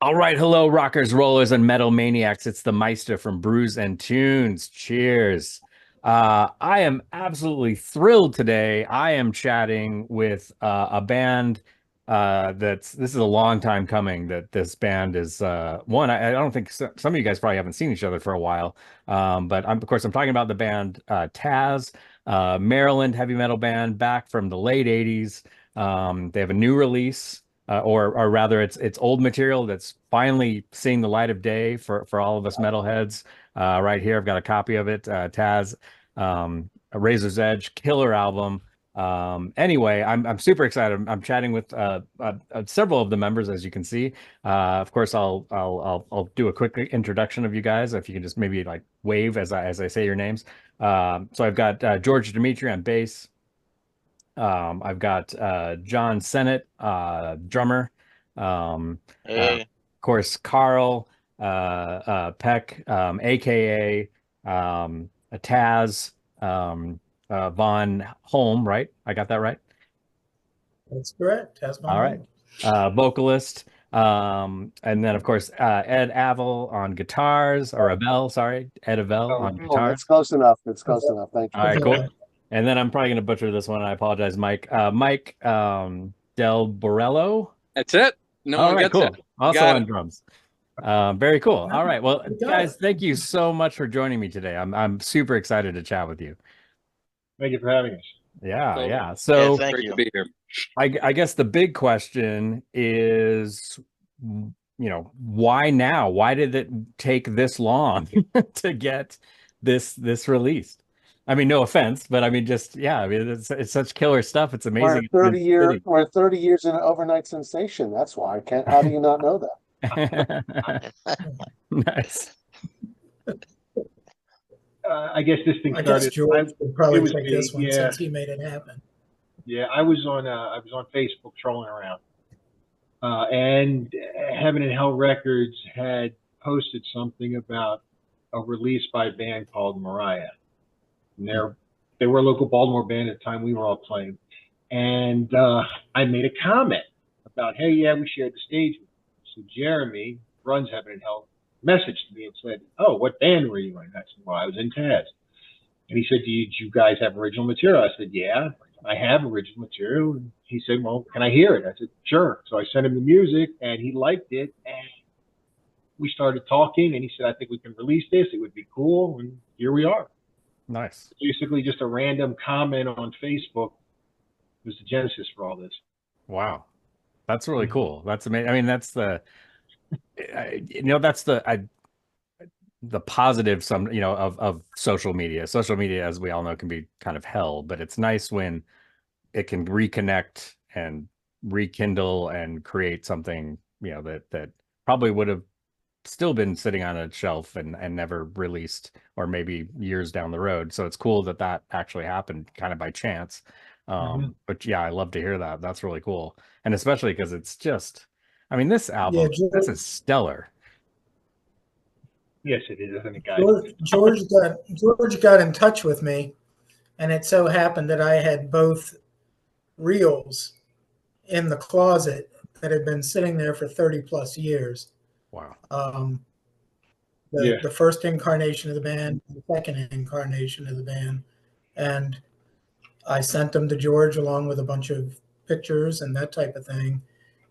All right, hello, rockers, rollers, and metal maniacs. It's the Meista from Brews and Tunes. Cheers. I am absolutely thrilled today. I am chatting with a band this is a long time coming. That this band is one. I don't think some of you guys probably haven't seen each other for a while, but of course I'm talking about the band Taz, Maryland heavy metal band back from the late '80s. They have a new release or rather it's old material that's finally seeing the light of day for all of us metalheads. Right here, I've got a copy of it. Taz, a Razor's Edge, killer album. Anyway, I'm super excited. I'm chatting with several of the members, as you can see. Of course, I'll do a quick introduction of you guys. If you can just maybe like wave as I say your names. So I've got George Dimitri on bass. I've got John Sennett, drummer. Of Hey, course, Carl Peck, aka Taz Von Holm, right? I got that right. That's correct. That's my All right. home. Vocalist. And then, of course, Ed Avell on guitars, or Avell, sorry, Ed Avell Oh, on oh, guitars. that's close enough. It's close enough. Thank All you. right, cool. And then I'm probably going to butcher this one. I apologize, Mike. Mike Del Borello. That's it. No All one right, gets it. cool. Also Got on it. drums. Very cool. All right. Well, You got guys, it. thank you so much for joining me today. I'm super excited to chat with you. Thank you for having us. Yeah, So yeah. yeah, So thank great to you. be here. I guess the big question is, why now? Why did it take this long to get this released? I mean, no offense, but I mean, just yeah. I mean, it's such killer stuff. It's We're amazing. a It's been 30-year, sitting. we're 30 years in an overnight sensation. That's why. How do you not know that? Nice. I guess this thing I guess started. George would It probably was take me. this one Yeah, since he made it happen. yeah. I was on Facebook trolling around, and Heaven and Hell Records had posted something about a release by a band called Mariah. And they were a local Baltimore band at the time we were all playing, and I made a comment about, hey, yeah, we shared the stage. So Jeremy runs Heaven and Hell messaged me and said, oh, what band were you in? I said, well, I was in Taz. And he said, did you guys have original material? I said, yeah, I have original material. And he said, well, can I hear it? I said, sure. So I sent him the music and he liked it. And we started talking and he said, I think we can release this. It would be cool. And here we are. Nice. Basically, just a random comment on Facebook was the genesis for all this. Wow. That's really cool. That's amazing. I mean, that's that's the positive of social media. Social media, as we all know, can be kind of hell, but it's nice when it can reconnect and rekindle and create something, that probably would have still been sitting on a shelf and never released, or maybe years down the road. So it's cool that that actually happened kind of by chance. But yeah, I love to hear that. That's really cool. And especially because it's just, I mean, this Yeah, album, this is stellar. Yes, it is, isn't it, guys? George got in touch with me, and it so happened that I had both reels in the closet that had been sitting there for 30 plus years. Wow. The first incarnation of the band, the second incarnation of the band, and I sent them to George along with a bunch of pictures and that type of thing,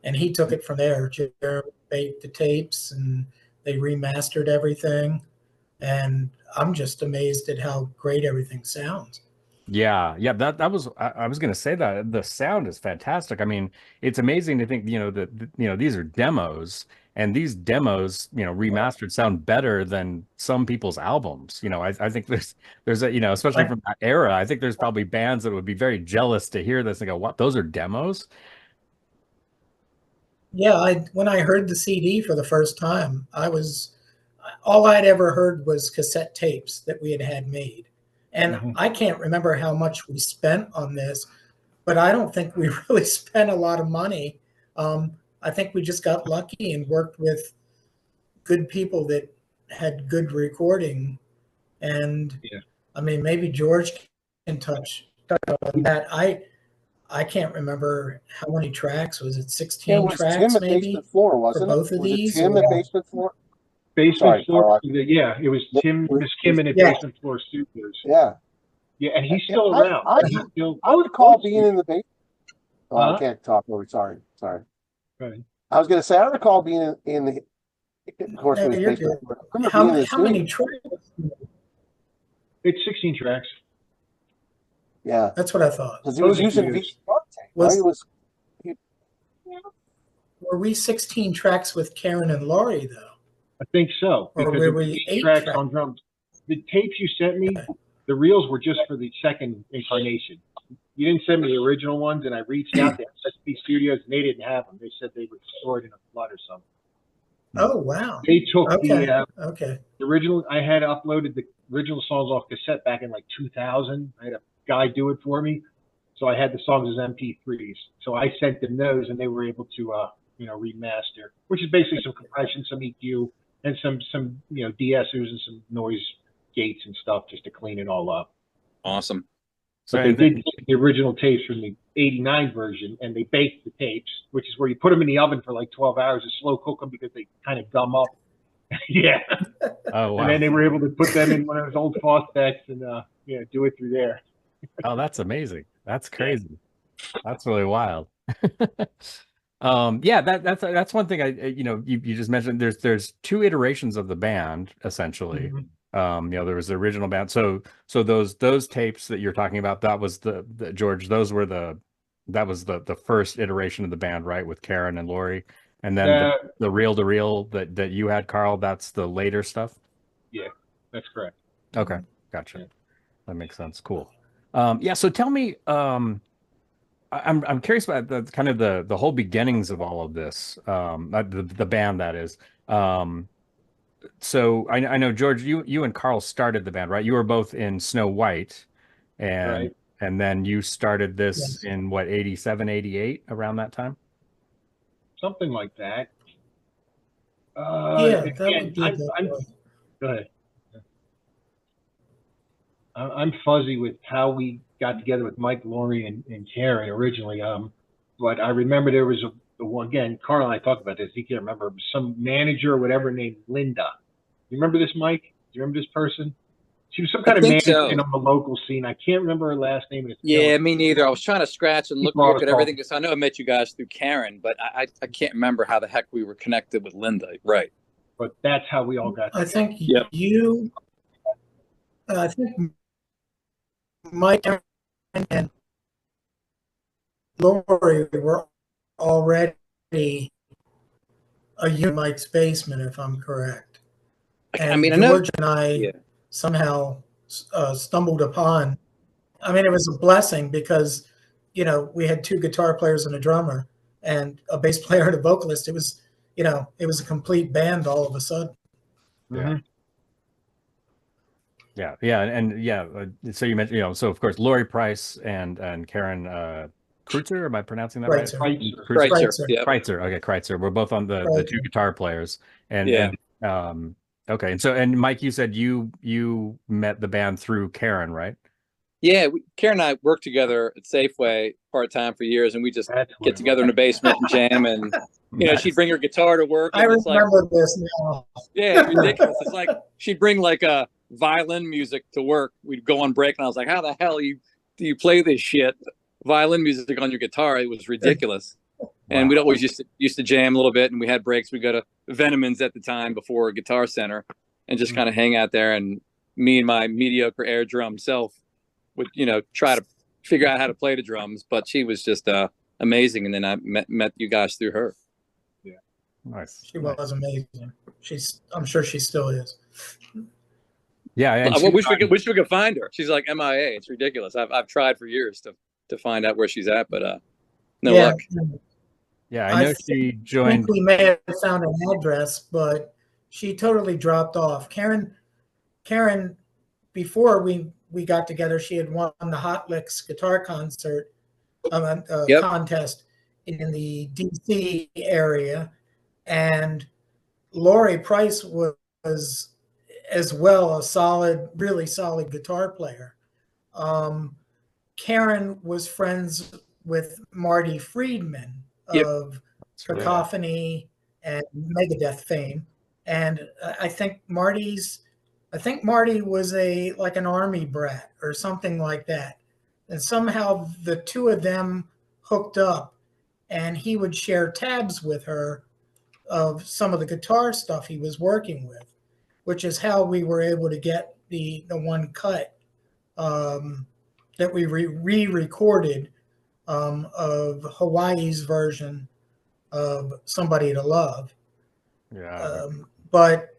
and he took it from there. Jeremy baked the tapes, and they remastered everything, and I'm just amazed at how great everything sounds. Yeah, yeah, that was I was gonna say that the sound is fantastic. I mean, it's amazing to think, that these are demos, and these demos, remastered sound better than some people's albums. I think there's especially Like, from that era, I think there's probably bands that would be very jealous to hear this and go, what, those are demos? yeah, when I heard the CD for the first time, all I'd ever heard was cassette tapes that we had had made. And Mhm. I can't remember how much we spent on this, but I don't think we really spent a lot of money. I think we just got lucky and worked with good people that had good recording. And Yeah. I mean, maybe George can touch on that. I can't remember how many tracks. Was it It 16 was Tim tracks at maybe? Basement Floor, wasn't it? both of Was it these, Tim or- at Basement Floor? Basement Sorry, floor. Carl. Yeah, it was Tim, Miss Kim, and at Yeah. Basement Floor Studios. Yeah. Yeah, and he's still I- around. I- He's still, I recall being in the basement. Oh, I Huh? can't talk over. Sorry. Right. I was going to say, I recall being in the, of course, No, it was you're Basement good. Floor. I remember being in the How many studio. tracks? It's 16 tracks. Yeah. That's what I thought. Because he was Those using studios. VCR tape, Was- right? It was, Were we 16 tracks with Karen and Laurie though? I think so. Or Because were it was we 8 8 tracks tracks? on drums. The tapes you sent me, the reels were just for the second incarnation. You didn't send me the original ones, and I reached out to SSP Studios, and they didn't have them. They said they were stored in a flood or something. Oh wow. They took Okay. the original. I had uploaded the original songs off cassette back in like 2000. I had a guy do it for me, so I had the songs as MP3s. So I sent them those, and they were able to remaster, which is basically some compression, some EQ, and some de-essers and some noise gates and stuff just to clean it all up. Awesome. But they did take the original tapes from the '89 version, and they baked the tapes, which is where you put them in the oven for like 12 hours to slow cook them because they kind of gum up. Yeah. Oh wow. And then they were able to put them in one of those old Fosbecks and do it through there. Oh, that's amazing. That's crazy. That's really wild. Yeah, that's one thing you just mentioned. There's 2 iterations of the band essentially. Mhm. There was the original band. So those tapes that you're talking about, that was the George, that was the first iteration of the band, right? With Karen and Laurie. And then the reel to reel that you had, Carl, that's the later stuff. Yeah, that's correct. Okay, gotcha. That makes sense. Cool. Yeah, so tell me, I'm curious about the kind of the whole beginnings of all of this. The band, that is. So I know, George, you and Carl started the band, right? You were both in Snow White, and Right. and then you started this Yes. in what, 87, 88, around that time? Something like that. Yeah, that again, would be the Go ahead. I'm fuzzy with how we got together with Mike, Laurie, and Karen originally. But I remember there was again, Carl and I talked about this. He can't remember, some manager or whatever named Linda. You remember this, Mike? Do you remember this person? She was some kind of think manager so. on the local scene. I can't remember her last name. And it's Yeah, killing me neither. I was trying to scratch and look People always at call- everything because I know I met you guys through Karen, but I can't remember how the heck we were connected with Linda. Right. But that's how we all got I together. think Yep. I think Mike and Laurie were already a unit in Mike's basement, if I'm correct. And I mean, I know. George and I Yeah. somehow stumbled upon. I mean, it was a blessing because, we had 2 guitar players and a drummer and a bass player and a vocalist. It was, it was a complete band all of a sudden. Mhm. Yeah, and so you mentioned, so of course Laurie Price and Karen Kreutzer, am I pronouncing that right? Kreutzer. Right. Kreutzer. Yeah. Kreutzer. Okay, Kreutzer. We're both on the 2 Kreutzer. guitar players. And Yeah. okay. And Mike, you said you met the band through Karen, right? Yeah. Karen and I worked together at Safeway part-time for years, and we just That's what get it together in the basement and jam. And, she'd bring her guitar to work. I And it's like, remember this now. yeah, it's ridiculous. It's like she'd bring like a violin music to work. We'd go on break, and I was like, "How the hell do you play this shit? Violin music on your guitar?" It was ridiculous. And Wow. we'd always used to jam a little bit, and we had breaks. We'd go to Venemans at the time before Guitar Center, and just kind of hang out there. And me and my mediocre air drum self would try to figure out how to play the drums. But she was just amazing. And then I met you guys through her. Nice. She was amazing. I'm sure she still is. Yeah, and I wish we could find her. She's like MIA. It's ridiculous. I've tried for years to find out where she's at, but no luck. yeah, I know she I joined. think we may have found an address, but she totally dropped off. Karen, before we got together, she had won the Hot Licks guitar concert Yep. contest in the DC area, and Laurie Price was as well a really solid guitar player. Karen was friends with Marty Friedman Yep. of That's right. Cacophony and Megadeth fame. And I think Marty was like an army brat or something like that. And somehow the two of them hooked up, and he would share tabs with her of some of the guitar stuff he was working with, which is how we were able to get the one cut that we re-recorded of Hawaii's version of Somebody to Love. Yeah. But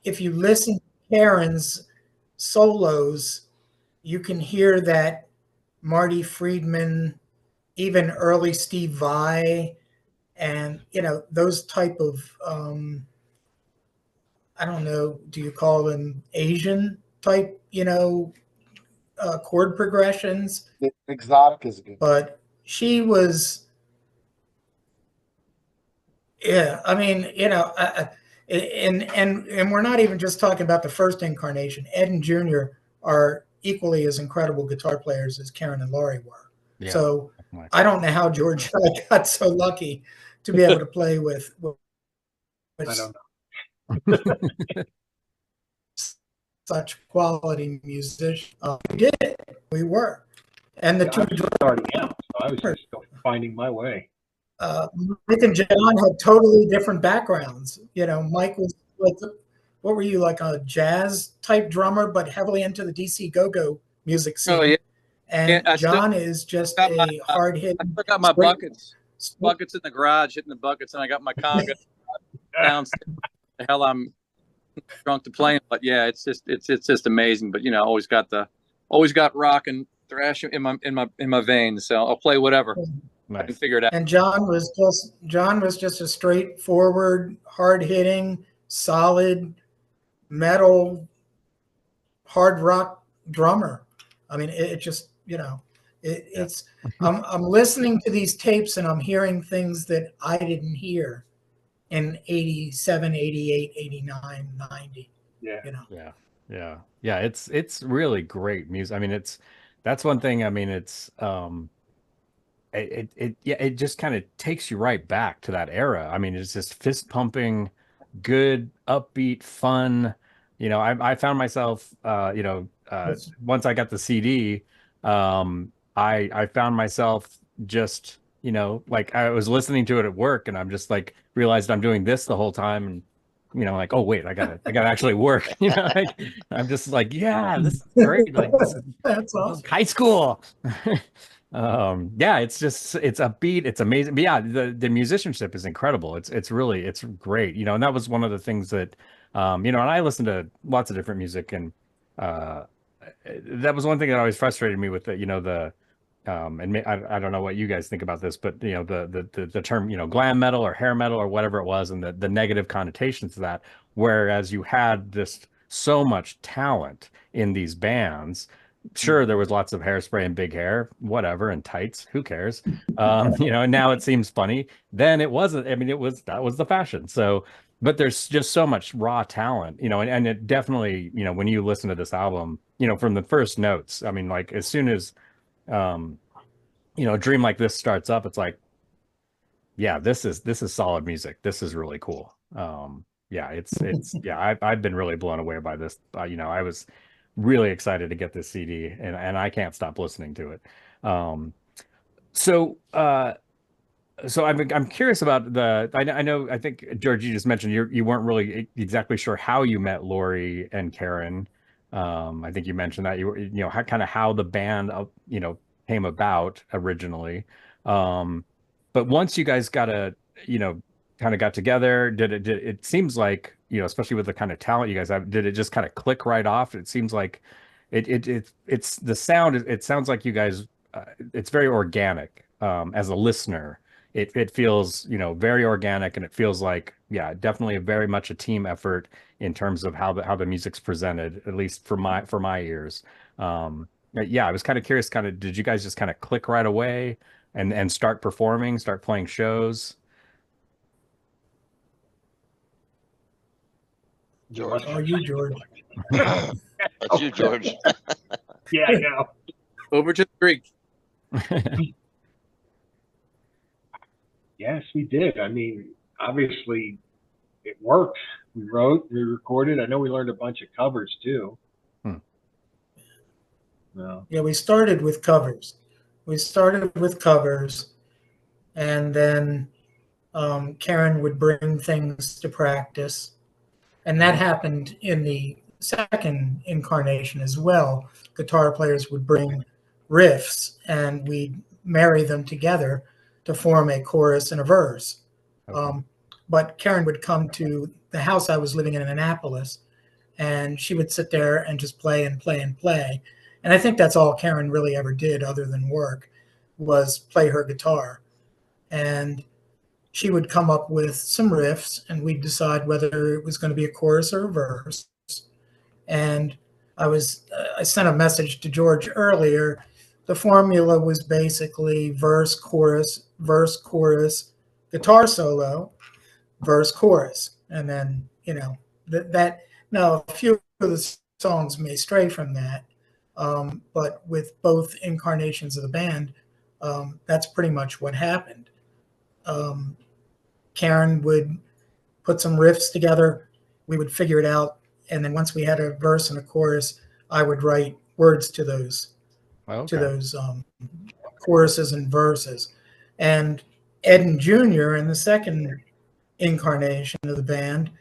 if you listen to Karen's solos, you can hear that Marty Friedman, even early Steve Vai, and those type of I don't know, do you call them Asian type, chord progressions? Exotic is good. But she was, yeah, I mean, and we're not even just talking about the first incarnation. Ed and Junior are equally as incredible guitar players as Karen and Laurie were. Yeah, so definitely. I don't know how George and I got so lucky to be able to play with I don't know. such quality musicians. We did it. We were. And the Yeah, two I was just starting out, so I was just still finding my way. Mike and John had totally different backgrounds. Mike was like, what were you, like a jazz type drummer, but heavily into the DC go-go music scene? Oh yeah. And Yeah, John is just got my, a hard hit. I still got my buckets in the garage, hitting the buckets, and I got my conga downstairs. The hell, I'm drunk to playing, but yeah, it's just amazing. But always got rock and thrash in my veins, so I'll play whatever. I can figure it out. And John was just a straightforward, hard hitting, solid metal, hard rock drummer. I mean, it just it's. I'm listening to these tapes and I'm hearing things that I didn't hear in 87, 88, 89, 90. Yeah. Yeah. It's really great music. I mean, that's one thing. I mean, it just kind of takes you right back to that era. I mean, it's just fist pumping, good, upbeat, fun. I found myself, once I got the CD, I found myself just, like I was listening to it at work, and I'm just like realized I'm doing this the whole time, and like, oh wait, I gotta actually work. Like, I'm just like, yeah, this is great. Like That's this awesome. is high school. Yeah, it's upbeat, it's amazing. But yeah, the musicianship is incredible. It's great. And that was one of the things that and I listen to lots of different music, and that was one thing that always frustrated me with I don't know what you guys think about this, but the term glam metal or hair metal or whatever it was, and the negative connotations of that, whereas you had just so much talent in these bands. Sure, there was lots of hairspray and big hair, whatever, and tights, who cares? And now it seems funny. Then it wasn't. I mean, that was the fashion. So, but there's just so much raw talent, and it definitely, when you listen to this album, from the first notes, I mean, like as soon as a dream like this starts up, it's like, yeah, this is solid music. This is really cool. Yeah, yeah, I've been really blown away by this. I was really excited to get this CD, and I can't stop listening to it. So I'm curious about I think George, you just mentioned you weren't really exactly sure how you met Laurie and Karen. I think you mentioned that you were, how the band came about originally. But once you guys kind of got together, it seems like, especially with the kind of talent you guys have, did it just kind of click right off? It seems like it's the sound. It sounds like you guys, it's very organic. As a listener, it feels, very organic, and it feels like, yeah, definitely very much a team effort in terms of how the music's presented, at least for my ears. Yeah, I was kind of curious, did you guys just kind of click right away and start performing, start playing shows? George. Are you, George? That's you, George. Yeah, I know. Over to the Greek. Yes, we did. I mean, obviously, it worked. We wrote, we recorded. I know we learned a bunch of covers too. Hmm. No. Yeah, we started with covers. And then Karen would bring things to practice. And that happened in the second incarnation as well. Guitar players would bring riffs and we'd marry them together to form a chorus and a verse. Okay. But Karen would come to the house I was living in Annapolis, and she would sit there and just play and play and play. And I think that's all Karen really ever did other than work, was play her guitar. And she would come up with some riffs and we'd decide whether it was going to be a chorus or a verse. And I sent a message to George earlier. The formula was basically verse, chorus, guitar solo, verse, chorus. And then, that now a few of the songs may stray from that. But with both incarnations of the band, that's pretty much what happened. Karen would put some riffs together. We would figure it out. And then once we had a verse and a chorus, I would write words to those Okay. choruses and verses. And Ed and Junior in the second incarnation of the band,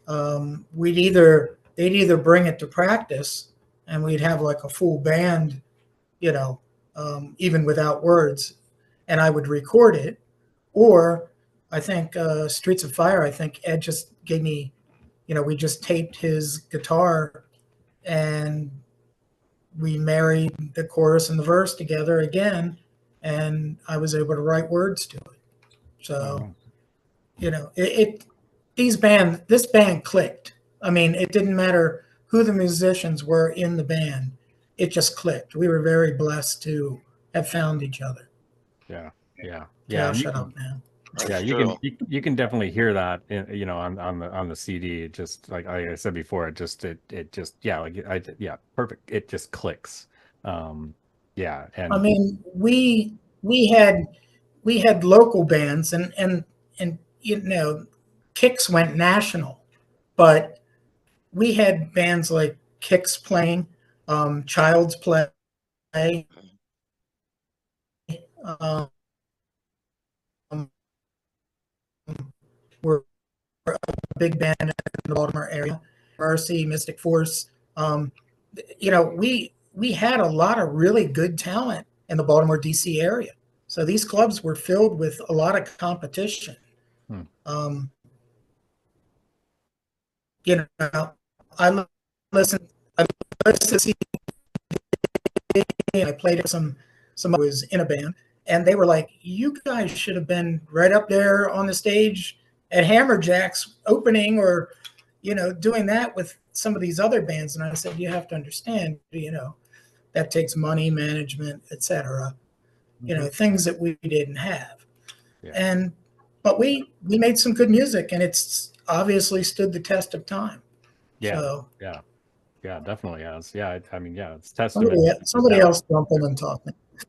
they'd either bring it to practice and we'd have like a full band, even without words, and I would record it. Or I think Streets of Fire, I think Ed just gave me, we just taped his guitar and we married the chorus and the verse together again, and I was able to write words to it. So, this band clicked. I mean, it didn't matter who the musicians were in the band. It just clicked. We were very blessed to have found each other. Yeah. Okay, Yeah. I'll shut up now. Yeah, you can definitely hear that on the CD. Just like I said before, it just perfect. It just clicks. Yeah, I and mean, we had local bands and Kicks went national, but we had bands like Kicks playing, Child's Play, um, were a big band in the Baltimore area. Mercy, Mystic Force. We had a lot of really good talent in the Baltimore D.C. area. So these clubs were filled with a lot of competition. Hmm. I listened to CD, and I played some I was in a band, and they were like, "You guys should have been right up there on the stage at Hammerjack's opening, or doing that with some of these other bands." And I said, "You have to understand, that takes money, management, etc. Things that we didn't have." yeah. But we made some good music, and it's obviously stood the test of time. Yeah, So yeah, definitely has. Yeah, I mean, yeah, it's testament. somebody else jump in and talk.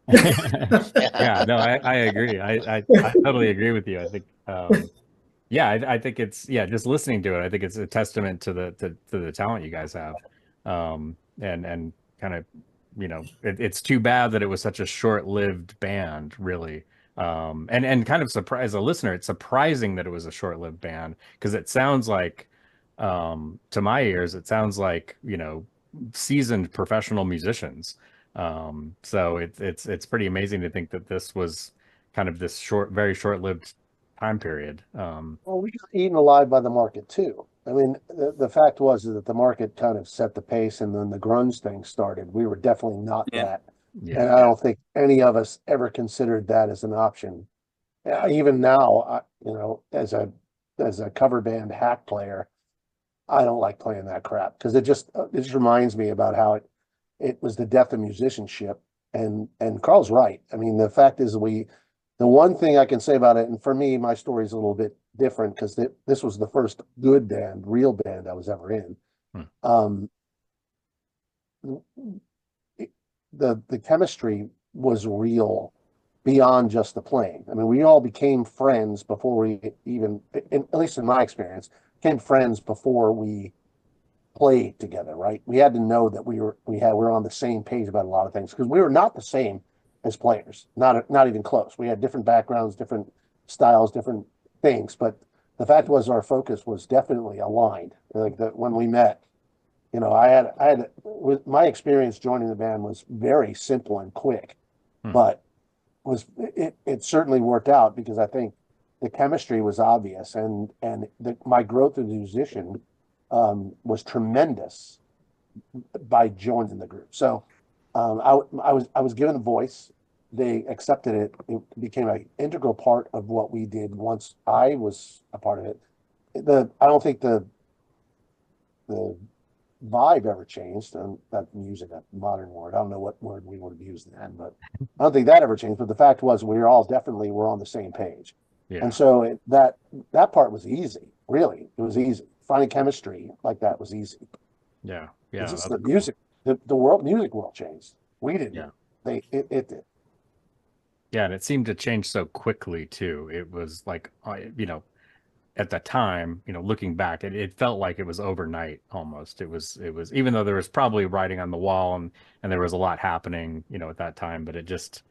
Yeah, no, I agree. I totally agree with you. I think, yeah, I think it's just listening to it. I think it's a testament to the talent you guys have, and kind of, it's too bad that it was such a short-lived band, really. And kind of surprise a listener. It's surprising that it was a short-lived band because it sounds like, to my ears, it sounds like, seasoned professional musicians. So it's pretty amazing to think that this was kind of this very short-lived time period. Well, we got eaten alive by the market too. I mean, the fact was that the market kind of set the pace, and then the grunge thing started. We were definitely not Yeah. that, Yeah. and I don't think any of us ever considered that as an option. Even now, as a cover band hack player, I don't like playing that crap because it just reminds me about how it was the death of musicianship. And Carl's right. I mean, the fact is the one thing I can say about it, and for me, my story is a little bit different because this was the first good band, real band I was ever in. The chemistry was real beyond just the playing. I mean, we all became friends before we even, at least in my experience, became friends before we played together, right? We had to know that we were on the same page about a lot of things because we were not the same as players, not even close. We had different backgrounds, different styles, different things, but the fact was our focus was definitely aligned. Like that when we met, you know, I had with my experience joining the band was very simple and quick, but it certainly worked out because I think the chemistry was obvious and my growth as a musician was tremendous by joining the group. So I was given a voice. They accepted it. It became an integral part of what we did once I was a part of it. I don't think the vibe ever changed. And that using a modern word. I don't know what word we would have used then, but I don't think that ever changed. But the fact was we were all definitely were on the same page. Yeah. And so that part was easy. Really, it was easy. Finding chemistry like that was easy. Yeah. Yeah. It's just that's the cool. music, the music world changed. We didn't. Yeah. It did. Yeah, and it seemed to change so quickly too. It was like, you know, at the time, you know, looking back, it felt like it was overnight almost. It was even though there was probably writing on the wall and there was a lot happening, you know, at that time, but it just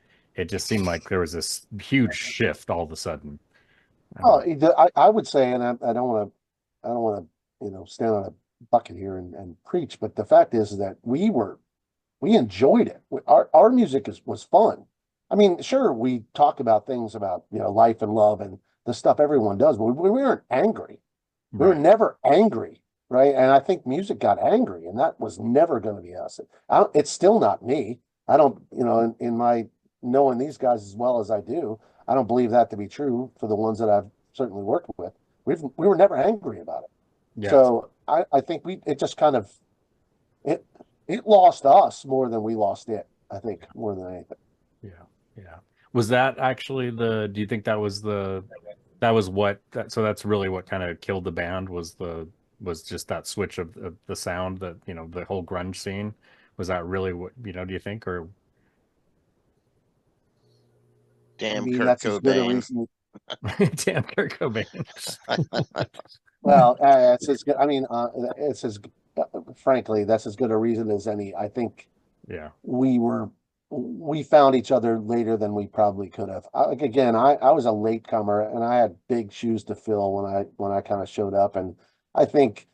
seemed like there was this huge shift all of a sudden. Oh, I would say, and I don't want to, you know, stand on a bucket here and preach, but the fact is that we enjoyed it. Our music was fun. I mean, sure, we talk about things about, you know, life and love and the stuff everyone does, but we weren't angry. We were Right. never angry, right? And I think music got angry, and that was never going to be us. It's still not me. I don't, you know, in my knowing these guys as well as I do, I don't believe that to be true for the ones that I've certainly worked with. We were never angry about it. Yes. So I think it just kind of it it lost us more than we lost it. I think more than anything. Yeah. Yeah. Was that actually do you think that was so that's really what kind of killed the band was just that switch of the sound that, you know, the whole grunge scene? Was that really what, you know, do you think, or I Damn mean, Kurt that's as good a Cobain. reason. damn Kurt Cobain? Well, it's as good. I mean, it's as frankly, that's as good a reason as any. I think Yeah. we found each other later than we probably could have. Like again, I was a latecomer and I had big shoes to fill when I kind of showed up, and I think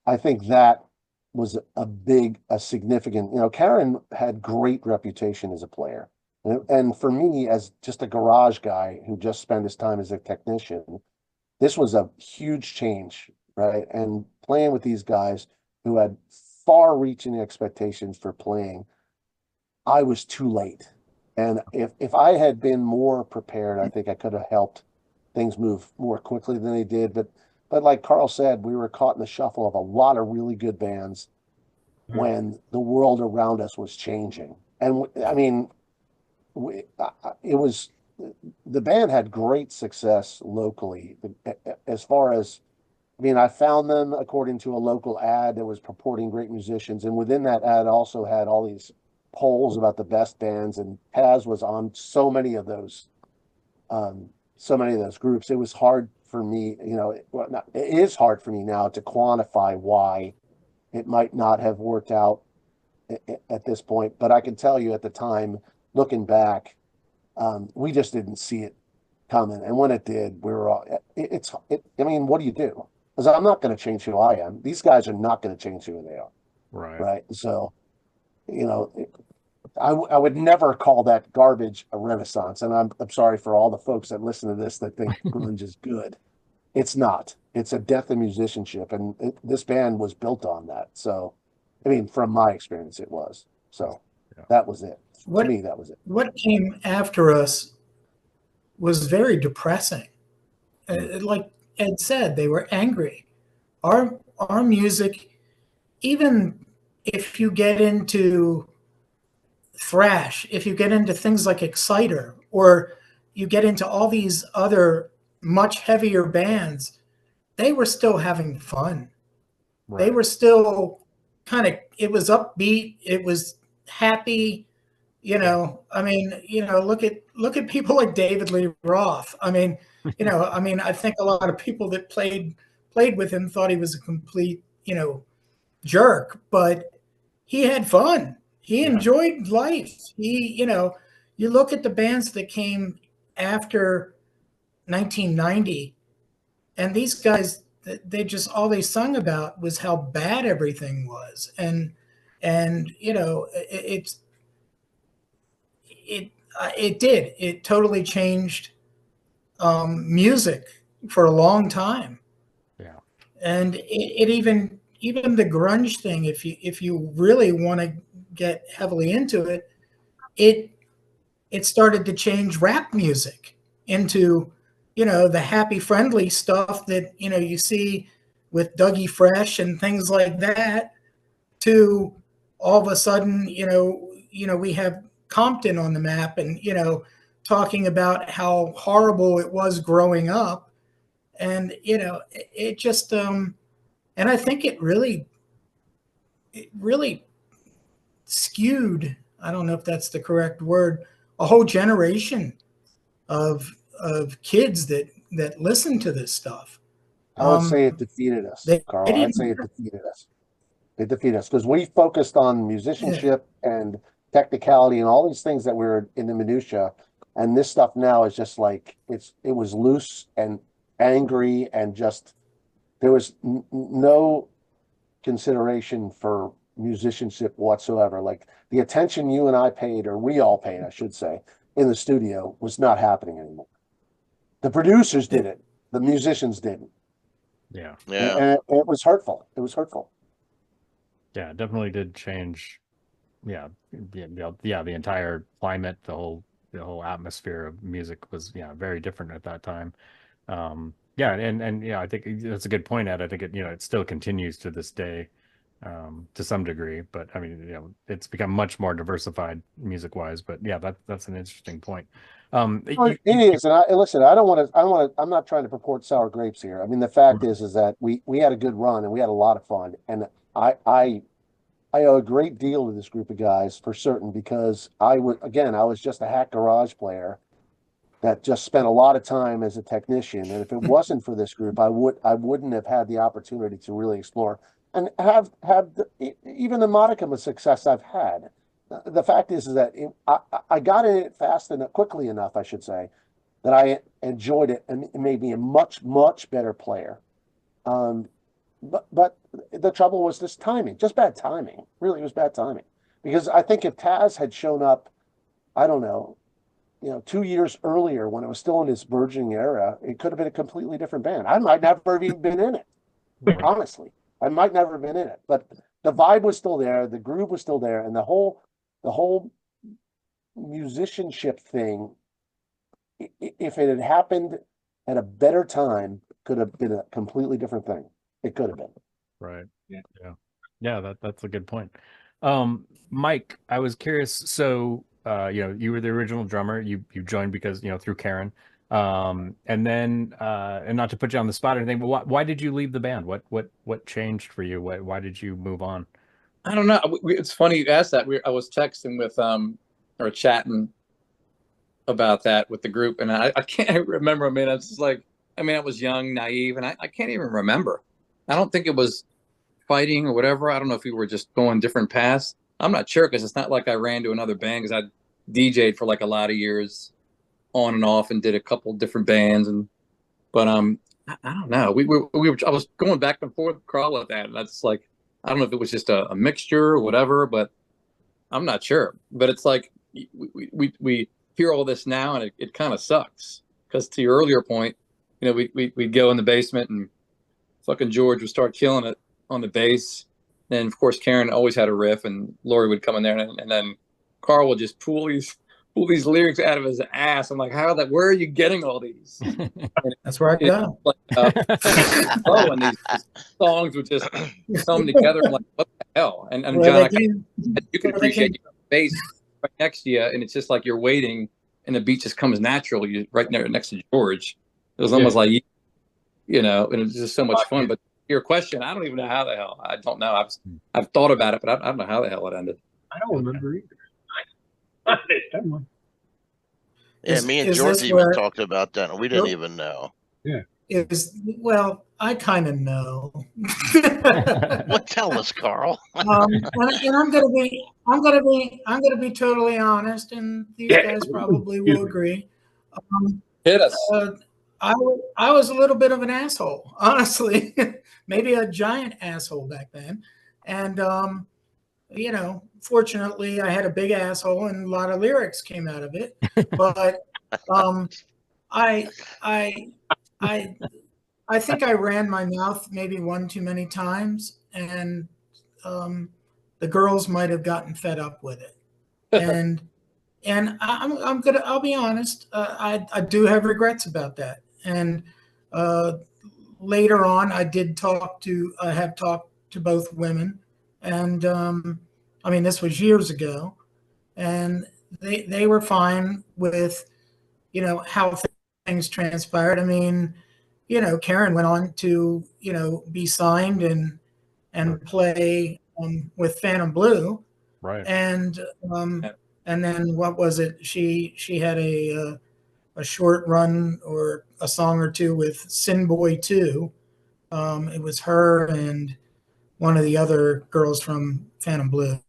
I think that was a significant. You know, Karen had great reputation as a player, and for me, as just a garage guy who just spent his time as a technician, this was a huge change, right? And playing with these guys who had far-reaching expectations for playing, I was too late. And if I had been more prepared, I think I could have helped things move more quickly than they did. But like Carl said, we were caught in the shuffle of a lot of really good bands when the world around us was changing. And I mean, it was the band had great success locally as far as I mean, I found them according to a local ad that was purporting great musicians, and within that ad also had all these polls about the best bands, and Paz was on so many of those groups. It was hard for me, you know, it is hard for me now to quantify why it might not have worked out at this point, but I can tell you at the time, looking back, we just didn't see it coming, and when it did, we were all. I mean, what do you do? Because I'm not going to change who I am. These guys are not going to change who they are, Right. right? So, you know, I would never call that garbage a renaissance. And I'm sorry for all the folks that listen to this that think grunge is good. It's not. It's a death of musicianship, and this band was built on that. So, I mean, from my experience, it was. So, that was it. To me, that was it. What came after us was very depressing. Like Ed said, they were angry. Our music, even if you get into thrash, if you get into things like Exciter, or you get into all these other much heavier bands, they were still having fun. Right. They were still it was upbeat, it was happy, I mean, look at people like David Lee Roth. I mean, I think a lot of people that played with him thought he was a complete, jerk, but he had fun. He enjoyed life. You look at the bands that came after 1990, and these guys, they just all they sung about was how bad everything was, and it it totally changed music for a long time. Yeah. And it even the grunge thing, if you really want to get heavily into it, it started to change rap music into, the happy friendly stuff that, you see with Dougie Fresh and things like that, to all of a sudden, we have Compton on the map, and, talking about how horrible it was growing up. And, it just, and I think it really skewed, I don't know if that's the correct word, a whole generation of kids that listen to this stuff. I would say it defeated us, Carl. I'd didn't- say it defeated us. It defeated us because we focused on musicianship and technicality and all these things that were in the minutia. And this stuff now is just like it was loose and angry, and just there was no consideration for musicianship whatsoever. Like the attention you and I paid, or we all paid, I should say, in the studio was not happening anymore. The producers did it, the musicians didn't. Yeah. Yeah. And it was hurtful. It was hurtful. Yeah, it definitely did change. Yeah, the entire climate, the whole atmosphere of music was very different at that time. And I think that's a good point, Ed. I think it still continues to this day, to some degree. But I mean, it's become much more diversified music wise. But yeah, that's an interesting point. It is, and listen. I'm not trying to purport sour grapes here. I mean, the fact is that we had a good run and we had a lot of fun, and I owe a great deal to this group of guys for certain, because I was just a hack garage player that just spent a lot of time as a technician, and if it wasn't for this group, I wouldn't have had the opportunity to really explore and have even the modicum of success I've had. The fact is that I got in it fast and quickly enough, I should say, that I enjoyed it and it made me a much, much better player. But the trouble was this timing, just bad timing. Really, it was bad timing. Because I think if Taz had shown up, I don't know, 2 years earlier when it was still in its burgeoning era, it could have been a completely different band. I might never have even been in it. Honestly, I might never have been in it. But the vibe was still there, the groove was still there, and the whole musicianship thing, if it had happened at a better time, could have been a completely different thing. It could have been. Right. Yeah. That's a good point. Mike, I was curious. So, you were the original drummer. You joined because through Karen, and then and not to put you on the spot or anything, but why did you leave the band? What changed for you? Why did you move on? I don't know. It's funny you asked that. I was texting with or chatting about that with the group, and I can't remember. I mean, it's just like, I was young, naive, and I can't even remember. I don't think it was fighting or whatever. I don't know if we were just going different paths. I'm not sure, because it's not like I ran to another band, because I DJ'd for like a lot of years on and off and did a couple different bands. But I don't know. We were I was going back and forth with Carl with that. And that's like, I don't know if it was just a mixture or whatever, but I'm not sure. But it's like we hear all this now, and it kind of sucks, because to your earlier point, we'd go in the basement and fucking George would start killing it on the bass. Then of course Karen always had a riff, and Lori would come in there, and then Carl would just pull these lyrics out of his ass. I'm like, where are you getting all these? That's where I go. And these songs would just come together. I'm like, what the hell? And John, you can appreciate your bass right next to you, and it's just like you're waiting, and the beat just comes natural. You right there next to George. It was almost like, and it's just so much fun. But your question, I don't even know how the hell. I don't know. I've thought about it, but I don't know how the hell it ended. I don't remember either. Yeah, Is- me and is George this even where- talked about that, and we didn't Nope. even know. Well, I kind of know. What? Tell us, Carl. And I'm gonna be totally honest, and these guys probably will agree. Hit us. I was a little bit of an asshole, honestly, maybe a giant asshole back then, and fortunately, I had a big asshole, and a lot of lyrics came out of it. But I I I I think I ran my mouth maybe one too many times, and the girls might have gotten fed up with it. And I'll be honest, I do have regrets about that. And uh, later on, I have talked to both women, and I mean this was years ago, and they were fine with how things transpired. I mean, Karen went on to be signed and play with Phantom Blue, Right. and um, and then what was it? She had a short run or a song or two with Sin Boy 2. It was her and one of the other girls from Phantom Blue.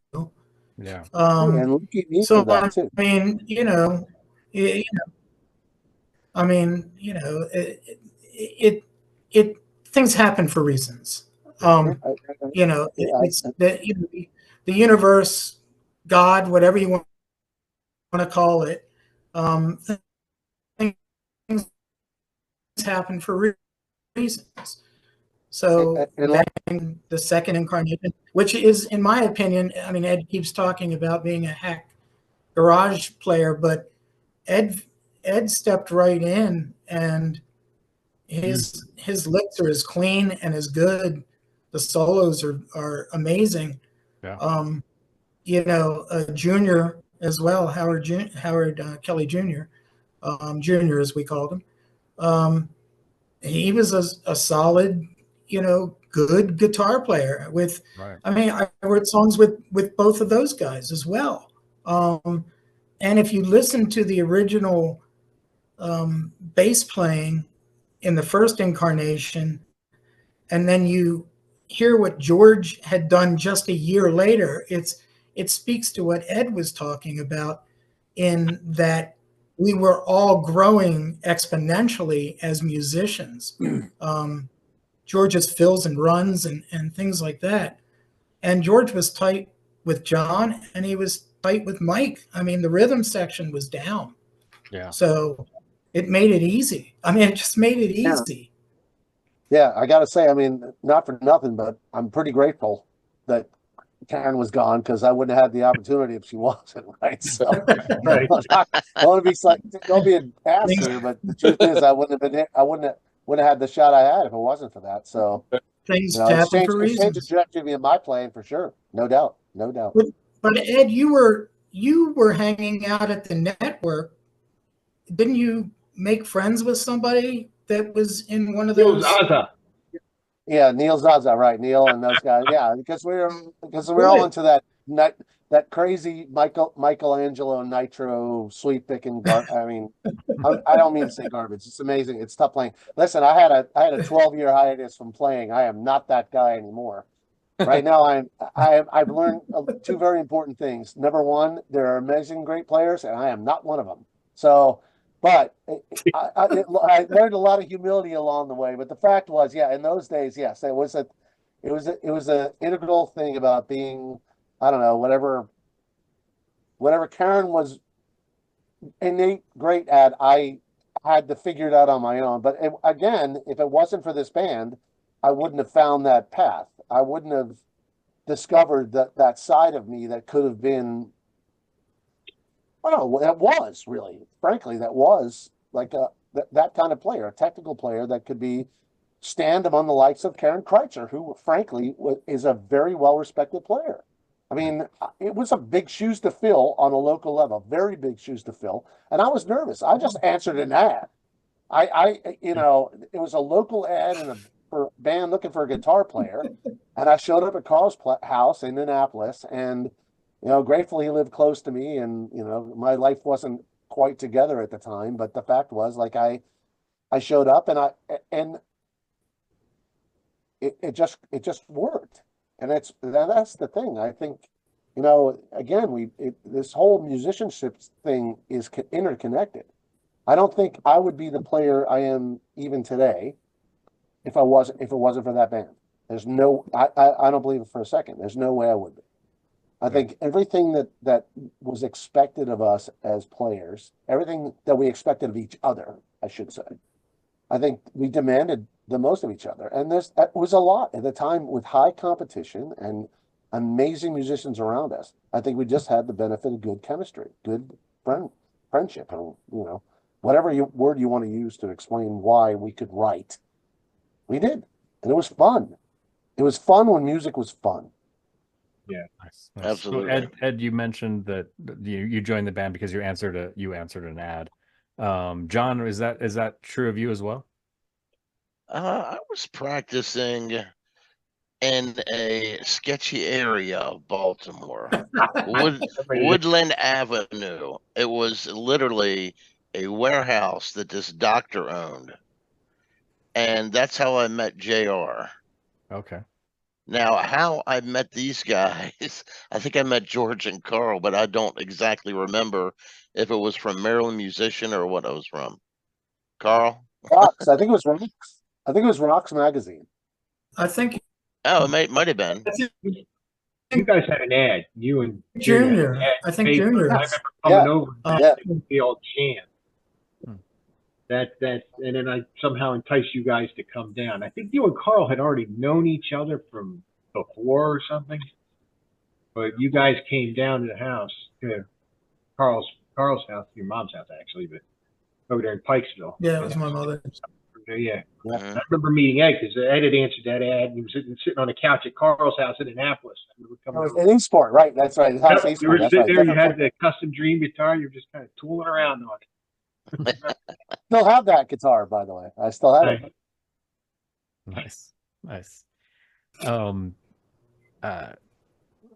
Yeah. And look at me for So that I too. mean, it, I mean, it things happen for reasons. It's the universe, God, whatever you want to call it. Things happen for reasons. So then the second incarnation, which is, in my opinion, I mean, Ed keeps talking about being a hack garage player, but Ed stepped right in, and his licks are as clean and as good. The solos are amazing. Yeah. Junior as well, Howard Kelly Jr., Junior as we called him. He was a solid, good guitar player. Right. I mean, I wrote songs with both of those guys as well. And if you listen to the original bass playing in the first incarnation, and then you hear what George had done just a year later, it speaks to what Ed was talking about, in that we were all growing exponentially as musicians. George's fills and runs and things like that. And George was tight with John, and he was tight with Mike. I mean, the rhythm section was down. Yeah. So it made it easy. I mean, it just made it easy. Yeah, I got to say, I mean, not for nothing, but I'm pretty grateful that Karen was gone, because I wouldn't have had the opportunity if she wasn't, right? So, Right. don't be an ass here, but the truth is, I wouldn't have had the shot I had if it wasn't for that. So, Things it's happen changed for the reasons. trajectory of my playing for sure, no doubt, no doubt. But Ed, you were hanging out at the network. Didn't you make friends with somebody that was in one of Yo, those? Zaza. Yeah, Neil Zaza, right? Neil and those guys. Yeah, because we're all into that crazy Michelangelo Nitro sweep picking I mean, I don't mean to say garbage. It's amazing. It's tough playing. Listen, I had a 12-year hiatus from playing. I am not that guy anymore. Right now, I've learned two very important things. Number one, there are amazing great players, and I am not one of them. So, but I learned a lot of humility along the way. But the fact was, yeah, in those days, yes, it was a integral thing about being, I don't know, whatever Karen was innate great at, I had to figure it out on my own. But again, if it wasn't for this band, I wouldn't have found that path. I wouldn't have discovered that side of me that could have been, well, that was really, frankly, that was like that kind of player, a technical player that could stand among the likes of Karen Kreitzer, who frankly is a very well-respected player. I mean, it was a big shoes to fill on a local level, very big shoes to fill. And I was nervous. I just answered an ad. It was a local ad for a band looking for a guitar player. And I showed up at Carl's house in Indianapolis, and grateful he lived close to me, and my life wasn't quite together at the time, but the fact was, like, I showed up, and it just worked. And that's the thing. I think, again, this whole musicianship thing is interconnected. I don't think I would be the player I am even today if it wasn't for that band. There's no, I don't believe it for a second. There's no way I would be. I think everything that was expected of us as players, everything that we expected of each other, I should say, I think we demanded the most of each other. And that was a lot at the time, with high competition and amazing musicians around us. I think we just had the benefit of good chemistry, good friendship, and whatever word you want to use to explain why we could write, we did. And it was fun. It was fun when music was fun. Yeah, Nice, nice. Absolutely. So Ed, you mentioned that you joined the band because you answered an ad. John, is that true of you as well? I was practicing in a sketchy area of Baltimore, Woodland Avenue. It was literally a warehouse that this doctor owned, and that's how I met JR. Okay. Now, how I met these guys, I think I met George and Carl, but I don't exactly remember if it was from Maryland Musician or what I was from. Carl? Rocks. I think it was Rocks. I think it was Rocks magazine. I think Oh, it might have been. You guys had an ad. You and Junior. had an ad I think paper. Junior. I remember coming Yeah. over and Yeah. the old chant. Hmm. And then I somehow enticed you guys to come down. I think you and Carl had already known each other from before or something, but you guys came down to the house, to Carl's house, your mom's house actually, but over there in Pikesville. Yeah, it was my mother. Yeah. Mhm. I remember meeting Ed because Ed had answered that ad, and he was sitting on the couch at Carl's house in Annapolis. I remember It coming was over. in Eastport, right? That's right. House You Eastport. were That's sitting right. there, you had Different the custom dream guitar, you were just kind of tooling around on it. Still have that guitar, by the way. I still have it. Nice.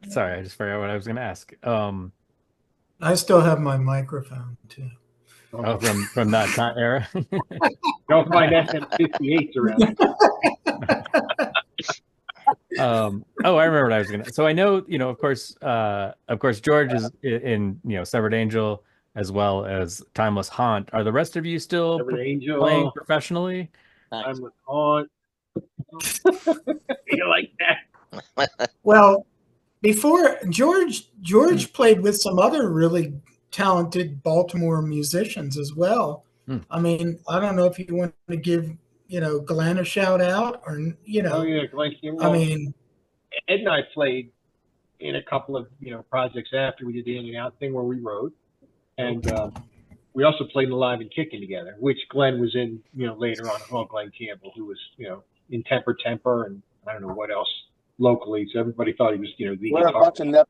Sorry, I just forgot what I was going to ask. I still have my microphone too. From that time era. Don't find SM58s around. Oh, I remember what I was gonna. So I know, of course, George is in Severed Angel, as well as Timeless Haunt. Are the rest of you still Severed Angel, playing professionally? I'm with Haunt. You like that? Well, before George played with some other really talented Baltimore musicians as well. Hmm. I mean, I don't know if you want to give Glenn a shout out, or Oh yeah, Glenn came. I mean, Ed and I played in a couple of projects after we did the In and Out thing where we wrote, and we also played in Alive and Kicking together, which Glenn was in later on. Well, Glenn Campbell, who was in Temper, and I don't know what else locally. So everybody thought he was the We're a guitar. bunch of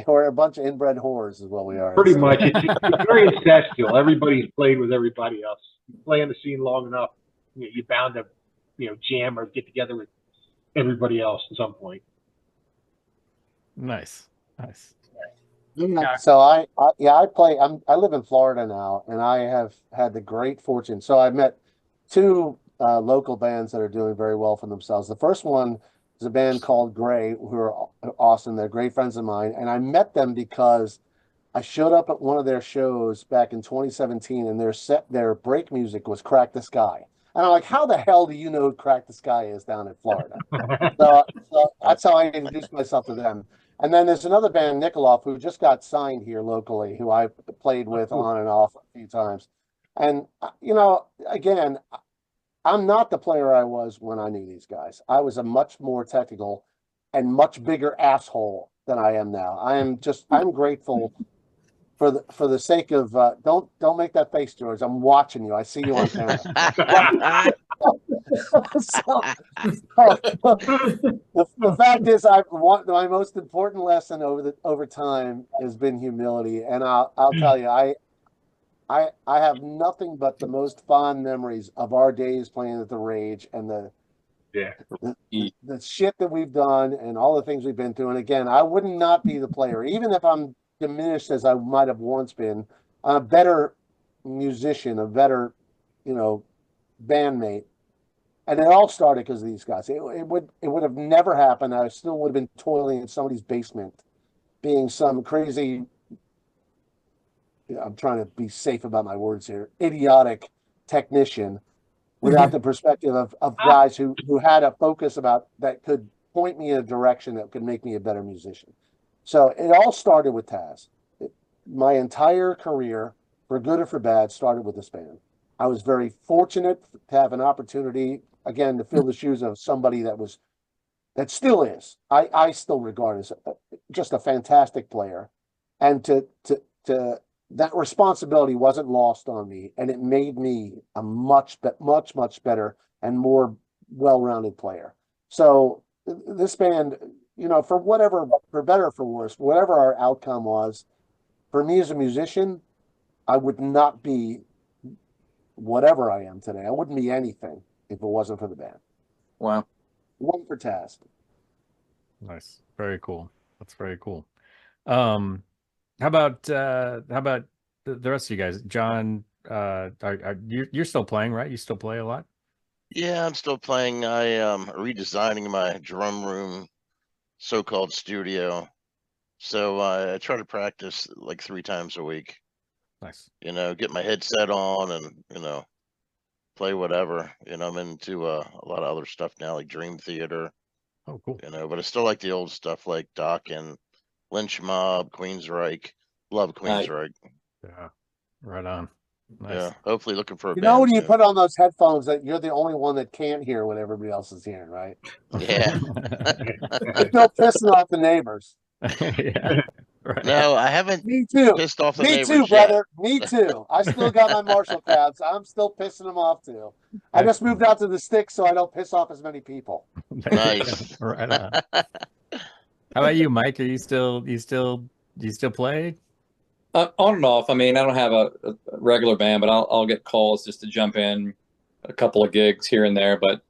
we're a bunch of inbred whores, is what we are. Pretty much, it's very incestual. Everybody's played with everybody else. You play on the scene long enough, you're bound to jam or get together with everybody else at some point. Nice. Yeah. So I play. I live in Florida now, and I have had the great fortune. So I met two local bands that are doing very well for themselves. The first one is a band called Gray, who are awesome. They're great friends of mine, and I met them because I showed up at one of their shows back in 2017, and their break music was "Crack the Sky." And I'm like, how the hell do you know who Crack the Sky is down in Florida? so that's how I introduced myself to them. And then there's another band, Nikolov, who just got signed here locally, who I played with on and off a few times. And, again, I'm not the player I was when I knew these guys. I was a much more technical and much bigger asshole than I am now. I'm grateful for the sake of, don't make that face, George. I'm watching you. I see you on camera. The fact is, my most important lesson over time has been humility, and I'll tell you, I have nothing but the most fond memories of our days playing at the Rage and the Yeah. the shit that we've done and all the things we've been through. And again, I would not be the player, even if I'm diminished as I might have once been. I'm a better musician, a better, bandmate. And it all started because of these guys. It would have never happened. I still would have been toiling in somebody's basement, being some crazy. I'm trying to be safe about my words here. Idiotic technician, without the perspective of guys who had a focus about that could point me in a direction that could make me a better musician. So it all started with Taz. My entire career, for good or for bad, started with this band. I was very fortunate to have an opportunity, again, to fill the shoes of somebody that still is. I still regard as just a fantastic player. And to that responsibility wasn't lost on me, and it made me a much better and more well-rounded player. So this band, for better or for worse, whatever our outcome was, for me as a musician, I would not be whatever I am today. I wouldn't be anything if it wasn't for the band. Wow. One for Taz. Nice. Very cool. That's very cool. How about the rest of you guys? John, you're still playing, right? You still play a lot? Yeah, I'm still playing. I am redesigning my drum room, so-called studio. So I try to practice like 3 times a week. Nice. Get my headset on and play whatever. I'm into a lot of other stuff now, like Dream Theater. Oh, cool. But I still like the old stuff like Doc and Lynch Mob, Queensryche. Love Queensryche. Yeah. Right on. Nice. Yeah. Hopefully looking for a You know band when you soon. put on those headphones that you're the only one that can't hear what everybody else is hearing, right? Yeah. It's no pissing off the neighbors. Yeah. Right. No, I haven't Me too. pissed off the Me neighbors too, yet. brother. Me too. I still got my Marshall crabs. I'm still pissing them off too. I just moved out to the sticks so I don't piss off as many people. Nice. Right on. How about you, Mike? Are you still play? On and off. I mean, I don't have a regular band, but I'll get calls just to jump in a couple of gigs here and there, but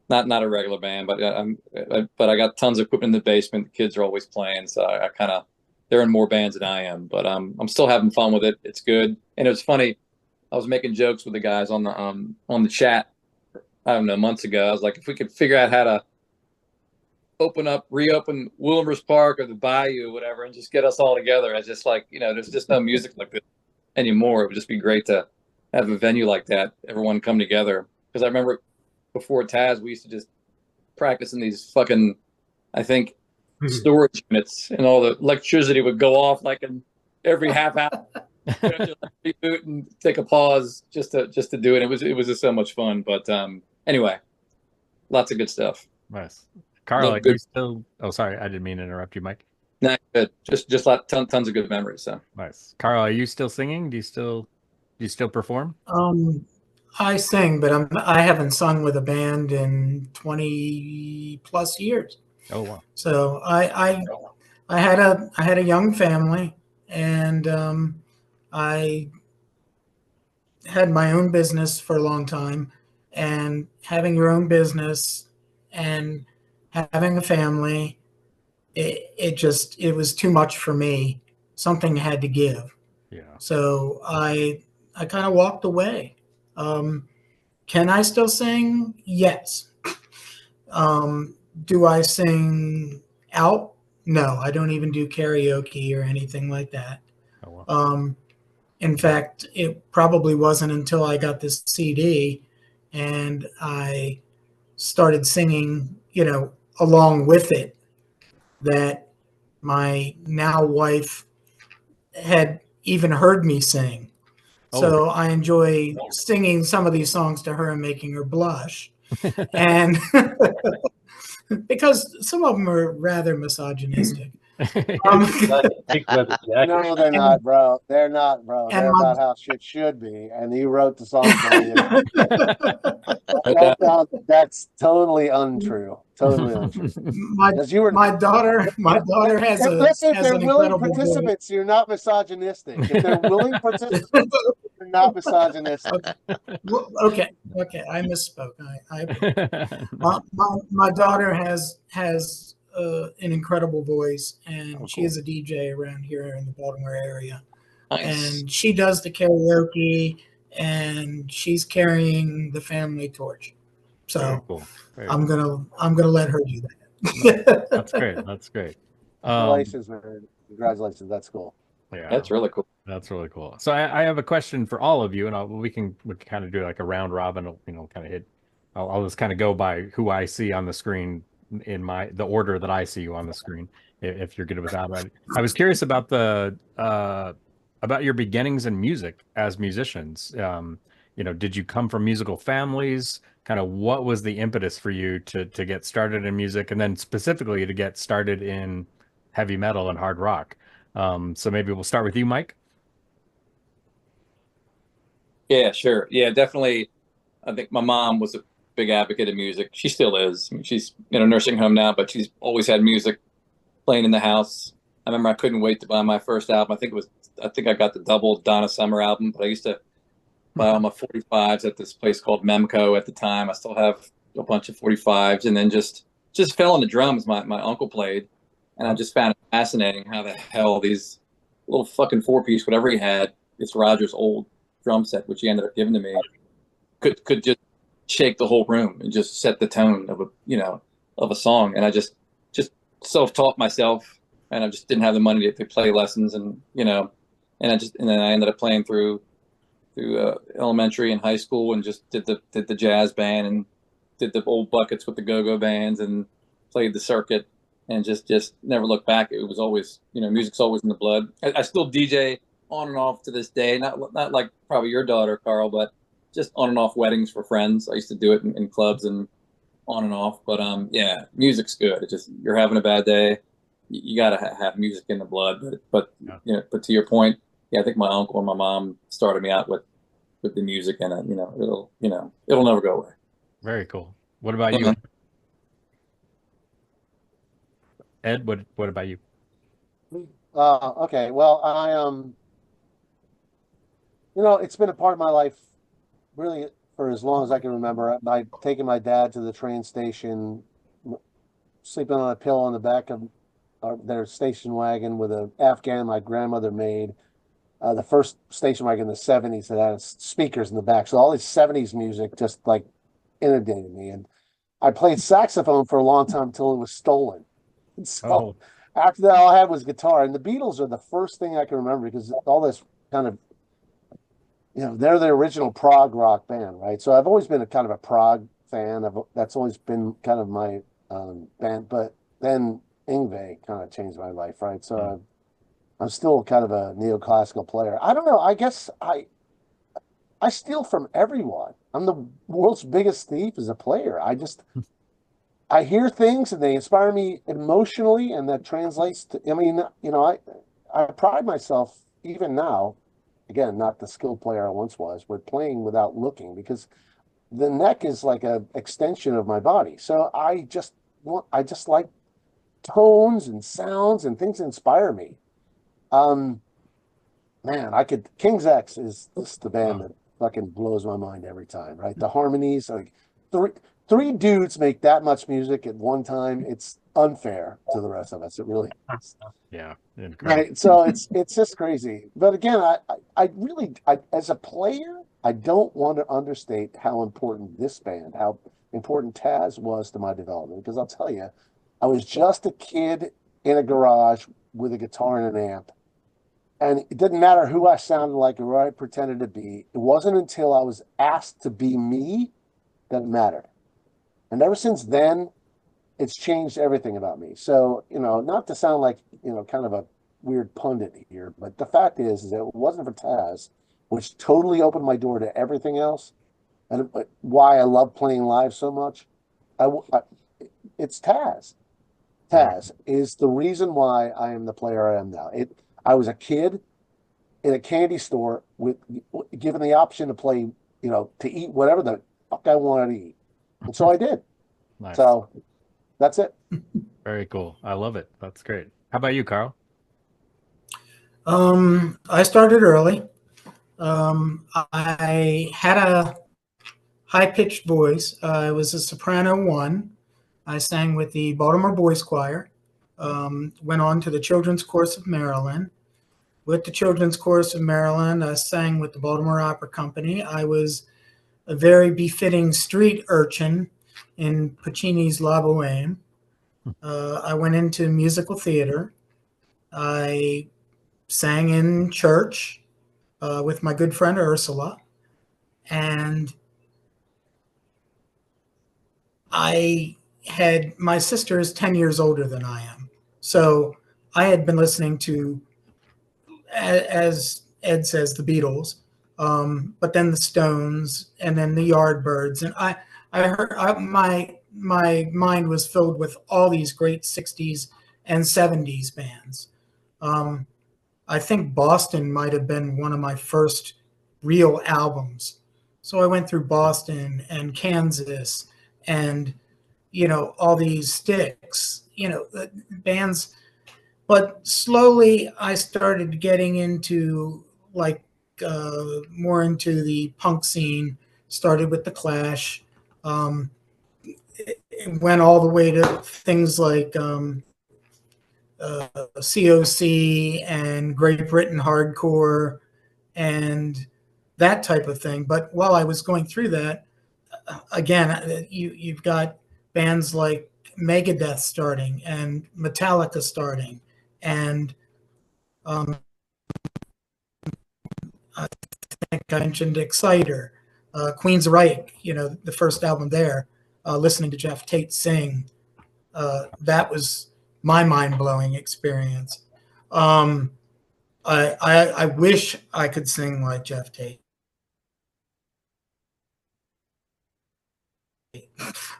not a regular band. But I got tons of equipment in the basement. The kids are always playing, so I kind of, they're in more bands than I am. But I'm still having fun with it. It's good, and it was funny. I was making jokes with the guys on the chat, I don't know, months ago. I was like, if we could figure out how to reopen Wilmer's Park or the Bayou or whatever, and just get us all together. It's just like, there's just no music like this anymore. It would just be great to have a venue like that, everyone come together. Because I remember before Taz, we used to just practice in these fucking, I think, storage units, and all the electricity would go off like in every half hour. Reboot and take a pause just to do it. It was just so much fun. But anyway, lots of good stuff. Nice. Carl, are good. you still? Oh, sorry, I didn't mean to interrupt you, Mike. No, good. Just tons of good memories. So Nice. Carl, are you still singing? Do you still perform? I sing, but I haven't sung with a band in 20 plus years. Oh wow. So I had a young family, and I had my own business for a long time, and having your own business and having a family, it was too much for me. Something had to give. Yeah. So I kind of walked away. Can I still sing? Yes. Do I sing out? No, I don't even do karaoke or anything like that. Oh, wow. In fact, it probably wasn't until I got this CD and I started singing, along with it, that my now wife had even heard me sing. Oh. So I enjoy singing some of these songs to her and making her blush. And because some of them are rather misogynistic. Big leather jacket. No, they're not, bro. They're not, bro. And They're my- about how shit should be. And you wrote the song for me. Yeah. No, that's totally untrue. Totally untrue. my Because you were my daughter has listen, if has they're an willing incredible voice. participants, you're not misogynistic. If they're willing participants, you're not misogynistic. Well, okay, I misspoke. My daughter has an incredible voice, and Oh, she cool. is a DJ around here in the Baltimore area. Nice. And she does the karaoke, and she's carrying the family torch. Very So cool. Very I'm cool. gonna let her do that. That's great. That's great. Congratulations, man. Congratulations. That's cool. Yeah, That's really cool. that's really cool. So I have a question for all of you, and we can kind of do like a round robin. Kind of hit. I'll just kind of go by who I see on the screen in the order that I see you on the screen. If you're good with that, I was curious about about your beginnings in music as musicians. Did you come from musical families? Kind of what was the impetus for you to get started in music, and then specifically to get started in heavy metal and hard rock? So maybe we'll start with you, Mike. Yeah, sure. Yeah, definitely. I think my mom was a big advocate of music. She still is. I mean, she's in a nursing home now, but she's always had music playing in the house. I remember I couldn't wait to buy my first album. I think I got the double Donna Summer album, but I used to buy all my 45s at this place called Memco at the time. I still have a bunch of 45s, and then just fell into drums. My uncle played, and I just found it fascinating how the hell these little fucking 4-piece, whatever he had, it's Roger's old drum set, which he ended up giving to me, could just shake the whole room and just set the tone of a song. And I just self-taught myself, and I just didn't have the money to play lessons, and and then I ended up playing through elementary and high school, and just did the jazz band, and did the old buckets with the go-go bands, and played the circuit, and just never looked back. It was always, music's always in the blood. I still DJ on and off to this day, not like probably your daughter, Carl, but just on and off weddings for friends. I used to do it in clubs and on and off. But yeah, music's good. It just, you're having a bad day, you got to have music in the blood. But Yeah. but to your point, yeah, I think my uncle and my mom started me out with the music, and it'll never go away. Very cool. What about you, Ed? What about you? Okay. Well, it's been a part of my life really for as long as I can remember. Taking my dad to the train station, sleeping on a pillow on the back of their station wagon with an Afghan my grandmother made. The first station wagon in the 70s that had speakers in the back. So all this 70s music just like inundated me. And I played saxophone for a long time until it was stolen. And so after that, all I had was guitar. And the Beatles are the first thing I can remember, because all this kind of, they're the original prog rock band, right? So I've always been a kind of a prog fan. That's always been kind of my band. But then Yngwie kind of changed my life, right? So I'm still kind of a neoclassical player. I don't know. I guess I steal from everyone. I'm the world's biggest thief as a player. I hear things and they inspire me emotionally, and that translates to, I pride myself even now, again, not the skilled player I once was, but playing without looking, because the neck is like an extension of my body. So I just like tones and sounds and things that inspire me. Man, King's X is just the band that fucking blows my mind every time, right? The harmonies, like three dudes make that much music at one time. It's unfair to the rest of us. It really is. Yeah. Right. So it's just crazy. But again, I really, as a player, I don't want to understate how important this band, how important Taz was to my development. Because I'll tell you, I was just a kid in a garage with a guitar and an amp. And it didn't matter who I sounded like or who I pretended to be. It wasn't until I was asked to be me that it mattered. And ever since then, it's changed everything about me. So, not to sound like, kind of a weird pundit here, but the fact is that it wasn't for Taz, which totally opened my door to everything else, and why I love playing live so much. It's Taz. Taz, is the reason why I am the player I am now. I was a kid in a candy store with given the option to play, to eat whatever the fuck I wanted to eat. And so I did. Nice. So that's it. Very cool. I love it. That's great. How about you, Carl? I started early. I had a high-pitched voice. I was a soprano one. I sang with the Baltimore Boys Choir. Went on to the Children's Chorus of Maryland. With the Children's Chorus of Maryland, I sang with the Baltimore Opera Company. I was a very befitting street urchin in Puccini's La Boheme. I went into musical theater. I sang in church with my good friend Ursula. And my sister is 10 years older than I am. So I had been listening to, as Ed says, the Beatles, but then the Stones, and then the Yardbirds. And my mind was filled with all these great 60s and 70s bands. I think Boston might have been one of my first real albums. So I went through Boston and Kansas and, all these Styx, bands. But slowly I started getting into more into the punk scene, started with the Clash. It went all the way to things like COC and Great Britain hardcore and that type of thing. But while I was going through that, again, you've got bands like Megadeth starting and Metallica starting, and I think I mentioned Exciter, Queen's Reich, the first album there, listening to Jeff Tate sing. That was my mind-blowing experience. I wish I could sing like Jeff Tate.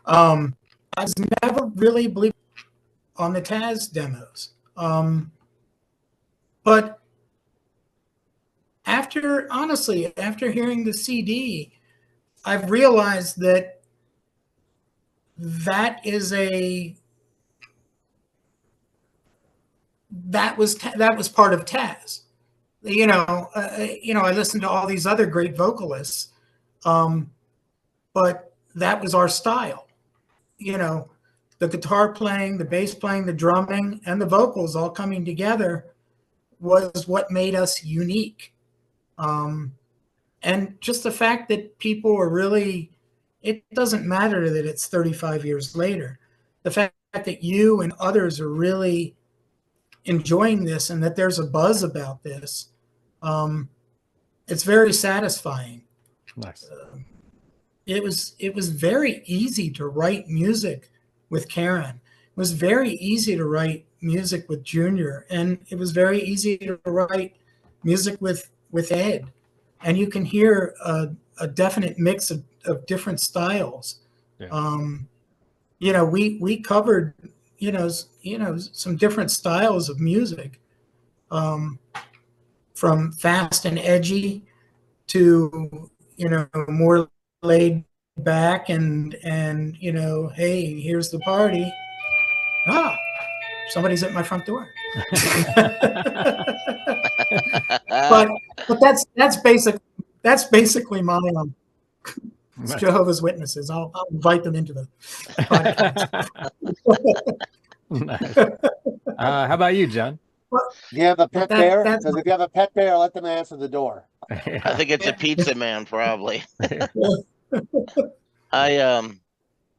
I was never really believed on the Taz demos. But after hearing the CD, I've realized that that was part of Taz. I listened to all these other great vocalists, but that was our style. The guitar playing, the bass playing, the drumming, and the vocals all coming together was what made us unique. And just the fact that people are really, it doesn't matter that it's 35 years later. The fact that you and others are really enjoying this and that there's a buzz about this, it's very satisfying. Nice. It was very easy to write music with Karen. It was very easy to write music with Junior, and it was very easy to write music with Ed. And you can hear a definite mix of different styles. Yeah. We covered some different styles of music, from fast and edgy to more laid back and hey, here's the party. Somebody's at my front door. but that's basically my Jehovah's Witnesses. I'll invite them into the podcast. Nice. How about you, John? Do you have a pet bear? Because if you have a pet bear, let them answer the door. I think it's a pizza man, probably.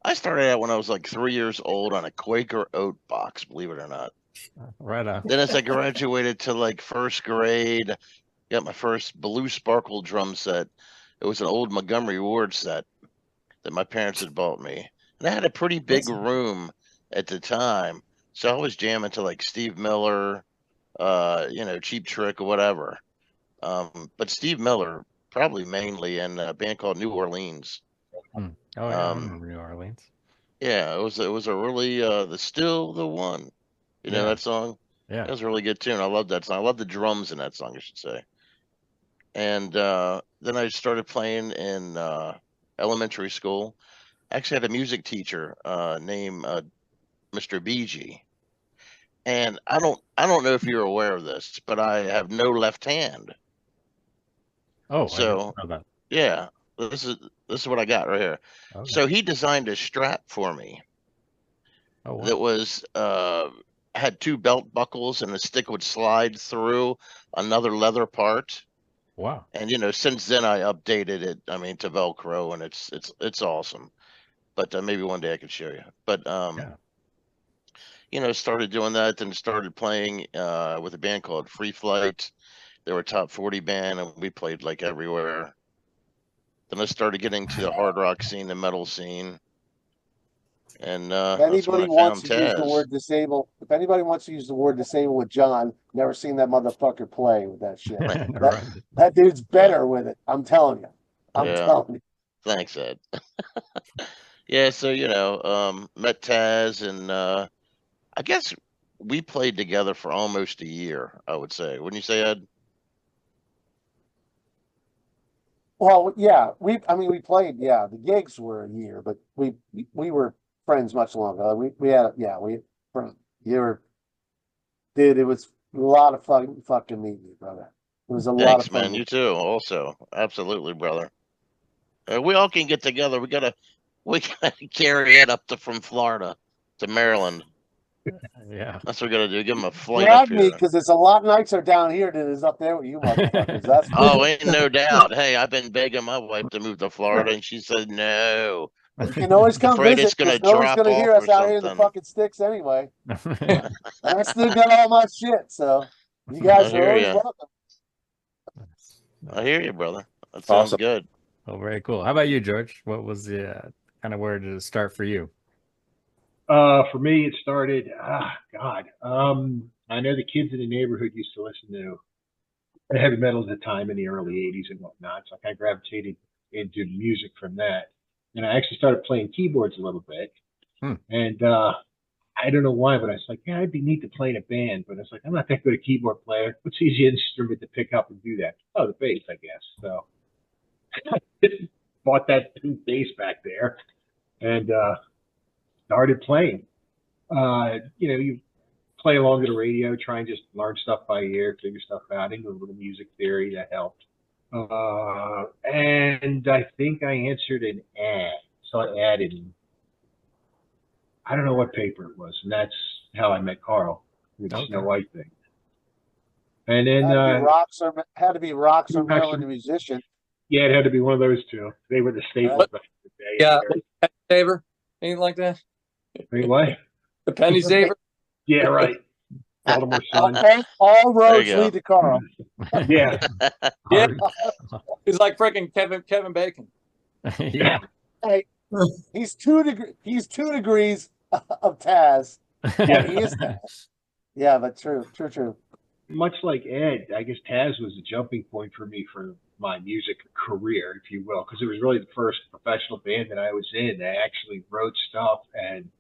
I started out when I was like 3 years old on a Quaker oat box, believe it or not. Right on. Then as I graduated to like first grade, got my first Blue Sparkle drum set. It was an old Montgomery Ward set that my parents had bought me. And I had a pretty big room at the time. So I was jamming to like Steve Miller, Cheap Trick or whatever. But Steve Miller, probably mainly in a band called New Orleans. Oh, yeah, I remember New Orleans. Yeah, it was a really the still the one. You know Yeah. that song? Yeah. That was a really good tune. I love that song. I love the drums in that song, I should say. And then I started playing in elementary school. Actually had a music teacher named Mr. BG. And I don't know if you're aware of this, but I have no left hand. Oh, I didn't So know that. yeah, this is what I got right here. Okay. So he designed a strap for me Oh, wow. that was had two belt buckles and a stick would slide through another leather part. Wow. And you know, since then I updated it. I mean, to Velcro, and it's awesome. But maybe one day I could show you. But Yeah. you know, started doing that, then started playing with a band called Free Flight. They were a top 40 band, and we played like everywhere. Then I started getting to the hard rock scene, the metal scene, and If that's when anybody I wants found to use the Taz. word disable, if anybody wants to use the word disable with John, never seen that motherfucker play with that shit. Right. That dude's better with it. I'm telling you. I'm Yeah, telling you. thanks, Ed. Yeah, so you know, met Taz, and I guess we played together for almost a year. I would say, wouldn't you say, Ed? Well, yeah, I mean, we played, yeah, the gigs were a year, but we were friends much longer. We had, yeah, we, from, you were, dude, it was a lot of fucking meeting you, brother. It was a lot of Thanks, fun. man. You too. Also, absolutely, brother. We all can get together. We gotta carry it up to from Florida to Maryland. Yeah. That's what we gotta do. Give him a flight up Drag me, here. because it's a lot nicer down here than it is up there with you motherfuckers. That's for Oh, sure. ain't no doubt. Hey, I've been begging my wife to move to Florida, and she said no. You can always come Afraid visit it's because gonna nobody's drop gonna hear off us or out here in the something. fucking sticks anyway. And I still got all my shit, so you guys I are hear always you. welcome. I hear you, brother. That sounds Awesome. good. Oh, very cool. How about you, George? What was the kind of where did it start for you? For me, it started, God. I know the kids in the neighborhood used to listen to heavy metal at the time in the early 80s and whatnot. So I kind of gravitated into music from that. And I actually started playing keyboards a little bit. Hmm. And I don't know why, but I was like, yeah, it'd be neat to play in a band. But it's like, I'm not that good a keyboard player. What's the easy instrument to pick up and do that? Oh, the bass, I guess. So bought that bass back there and started playing. You know, you play along to the radio, try and just learn stuff by ear, figure stuff out, into a little music theory that helped. And I think I answered an ad. So I added, I don't know what paper it was, and that's how I met Carl with the Okay. Snow White thing. And then Had to be Rocks or Maryland, the musician. yeah, it had to be one of those two. They were the staples back in the day. Yeah, penny saver, anything like that. Anyway, The penny saver. yeah, right. Baltimore Sun. All There roads you go. lead to Carl. Yeah. Yeah, he's like freaking Kevin Bacon. Yeah. Hey, he's 2 degrees of Taz. Yeah. He is Taz. Yeah, but true. Much like Ed, I guess Taz was a jumping point for me for my music career, if you will, because it was really the first professional band that I was in that actually wrote stuff and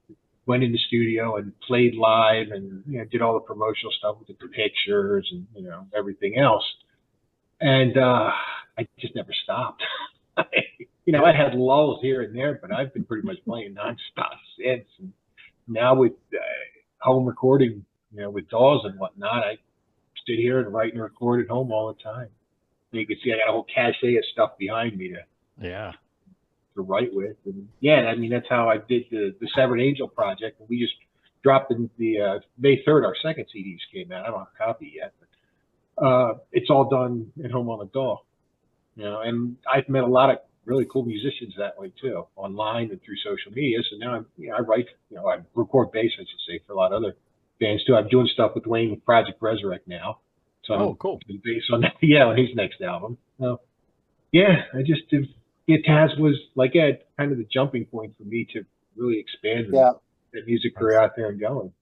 went in the studio and played live and did all the promotional stuff with the pictures and everything else. And I just never stopped. I had lulls here and there, but I've been pretty much playing nonstop since. And now with home recording, with DAWs and whatnot, I sit here and write and record at home all the time. You can see I got a whole cachet of stuff behind me to write with. And yeah, I mean, that's how I did the Severed Angel project. We just dropped in the May 3rd, our second CDs came out. I don't have a copy yet, but it's all done at home on a DAW. And I've met a lot of really cool musicians that way too, online and through social media. So now I write, I record bass, I should say, for a lot of other bands too. I'm doing stuff with Dwayne with Project Resurrect now. So cool. I'm doing bass on that, on his next album. So yeah, I just Taz was like kind of the jumping point for me to really expand the music career out there and going.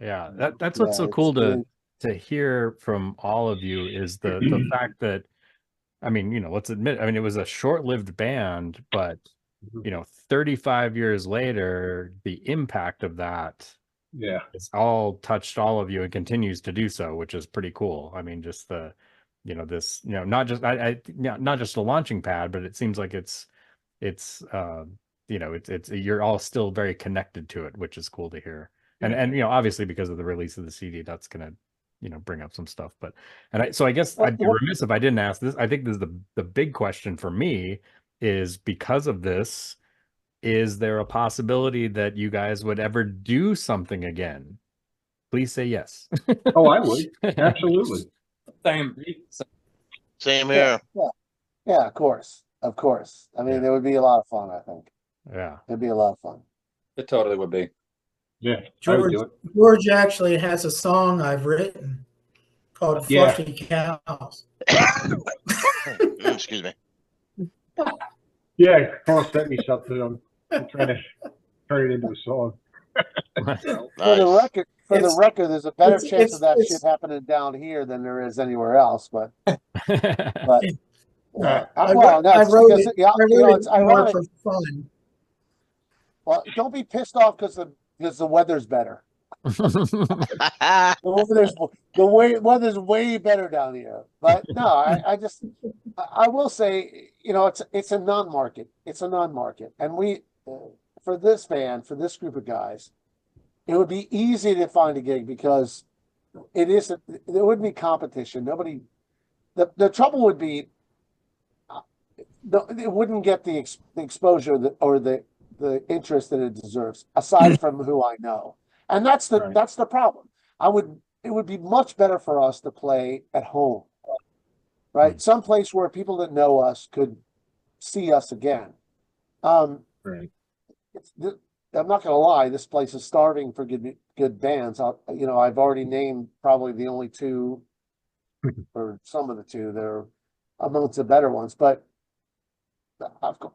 Yeah, that's what's so cool to hear from all of you is the fact that, I mean, let's admit, I mean, it was a short-lived band, but 35 years later, the impact of that Yeah. it's all touched all of you and continues to do so, which is pretty cool. I mean, just the, this, not just not just a launching pad, but it seems like it's it's you're all still very connected to it, which is cool to hear. And obviously because of the release of the CD, that's gonna bring up some stuff. But so I guess I'd be remiss if I didn't ask this. I think this is the big question for me is because of this. Is there a possibility that you guys would ever do something again? Please say yes. Oh, I would. Absolutely. Same here. Yeah, of course. Of course. I mean, Yeah. it would be a lot of fun, I think. Yeah. It'd be a lot of fun. It totally would be. Yeah, I would George, do it. George actually has a song I've written called Yeah. Fluffy Cows. Excuse me. Yeah, Carl sent me something. I'm trying to turn it into a song. For the Nice. record, It's- there's a better it's- chance of that it's- shit happening down here than there is anywhere else. But I well, that's wrote because it, yeah, I wrote it's it more ironic. for fun. Well, don't be pissed off because the weather's better. Weather's way better down here. But no, I will say, it's a non-market. It's a non-market, and we for this band, for this group of guys, it would be easy to find a gig because there wouldn't be competition. Nobody. The trouble would be, it wouldn't get the exposure or the interest that it deserves, aside from who I know. And that's the problem. It would be much better for us to play at home, right? Someplace where people that know us could see us again. Right. I'm not gonna lie, this place is starving for good bands. I've already named probably the only two, or some of the two that are amongst the better ones. But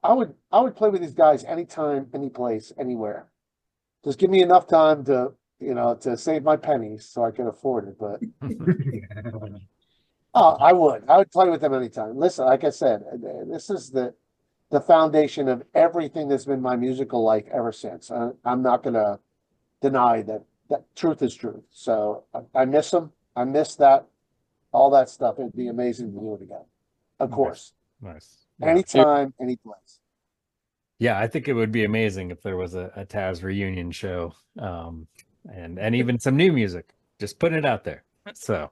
I would play with these guys anytime, any place, anywhere. Just give me enough time to save my pennies so I can afford it. But I would play with them anytime. Listen, like I said, this is the foundation of everything that's been my musical life ever since. I'm not gonna deny that truth is truth. So I miss them. I miss all that stuff. It'd be amazing to do it again. Of course. Nice. Yeah. Anytime, any place. Yeah, I think it would be amazing if there was a Taz reunion show, and even some new music. Just putting it out there. So,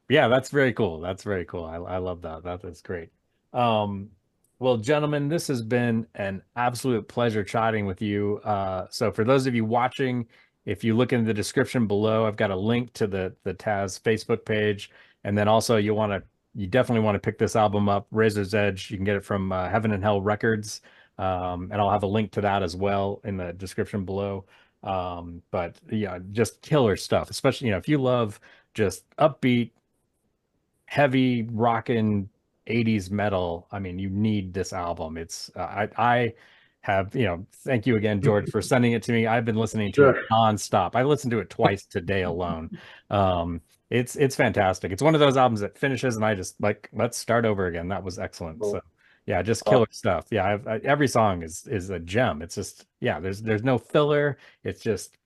yeah, that's very cool. That's very cool. I love that. That is great. Well, gentlemen, this has been an absolute pleasure chatting with you. So for those of you watching, if you look in the description below, I've got a link to the Taz Facebook page, and then also you definitely want to pick this album up, Razor's Edge. You can get it from Heaven and Hell Records, and I'll have a link to that as well in the description below. But yeah, just killer stuff, especially if you love just upbeat, heavy rockin' 80s metal. I mean, you need this album. It's I have thank you again, George, for sending it to me. I've been listening to it nonstop. I listened to it twice today alone. It's fantastic. It's one of those albums that finishes and I just like, let's start over again. That was excellent. So yeah, just killer stuff. Yeah, every song is a gem. It's just, yeah, there's no filler. It's just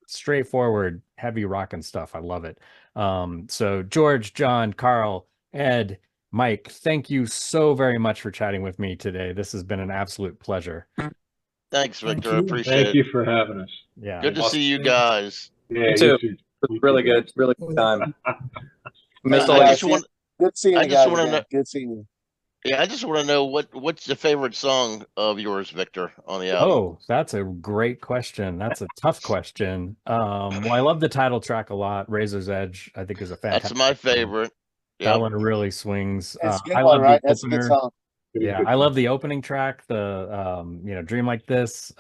straightforward, heavy rockin' stuff. I love it. So George, John, Carl, Ed, Mike, thank you so very much for chatting with me today. This has been an absolute pleasure. Thanks, Thank Victor. you. Appreciate Thank it. you for having us. Yeah. Good to see you guys. Yeah, You too. you Really good. Really good time. Miss I all just you. want, Good seeing I you just guys wanna again. know- Good seeing you. I just want to know what's your favorite song of yours, Victor, on the album? Oh, that's a great question. That's a tough question. Well, I love the title track a lot. Razor's Edge, I think, is a fantastic That's my song. favorite. That Yep. one really swings. It's a good I one, love right? the That's a good opener. song. Yeah, I love the opening track, the Dream Like This.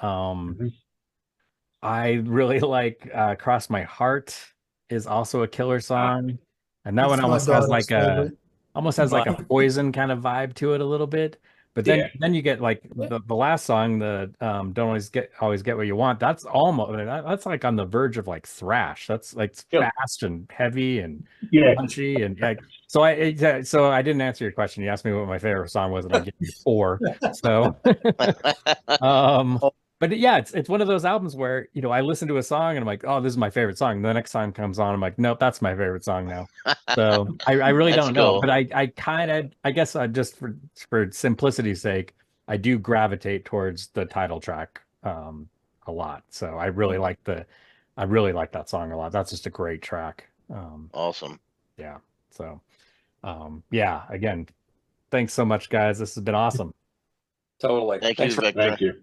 I really like Cross My Heart is also a killer song. And that It's one my almost has daughter's favorite. like a Poison kind of vibe to it a little bit. But then Yeah. then you get like the last song, the don't always get what you want. That's almost that's like on the verge of like thrash. That's like Yep. fast and heavy and Yeah. punchy and like so I didn't answer your question. You asked me what my favorite song was, and I gave you four. So but yeah, it's one of those albums where, you know, I listen to a song and I'm like, oh, this is my favorite song. The next song comes on, I'm like, nope, that's my favorite song now. So I really That's don't know, cool. but I kind of, I guess I just for simplicity's sake, I do gravitate towards the title track a lot. So I really like that song a lot. That's just a great track. Awesome. Yeah. So yeah, again, thanks so much, guys. This has been awesome. Totally. Thank Thanks you, for Victor. Thank you.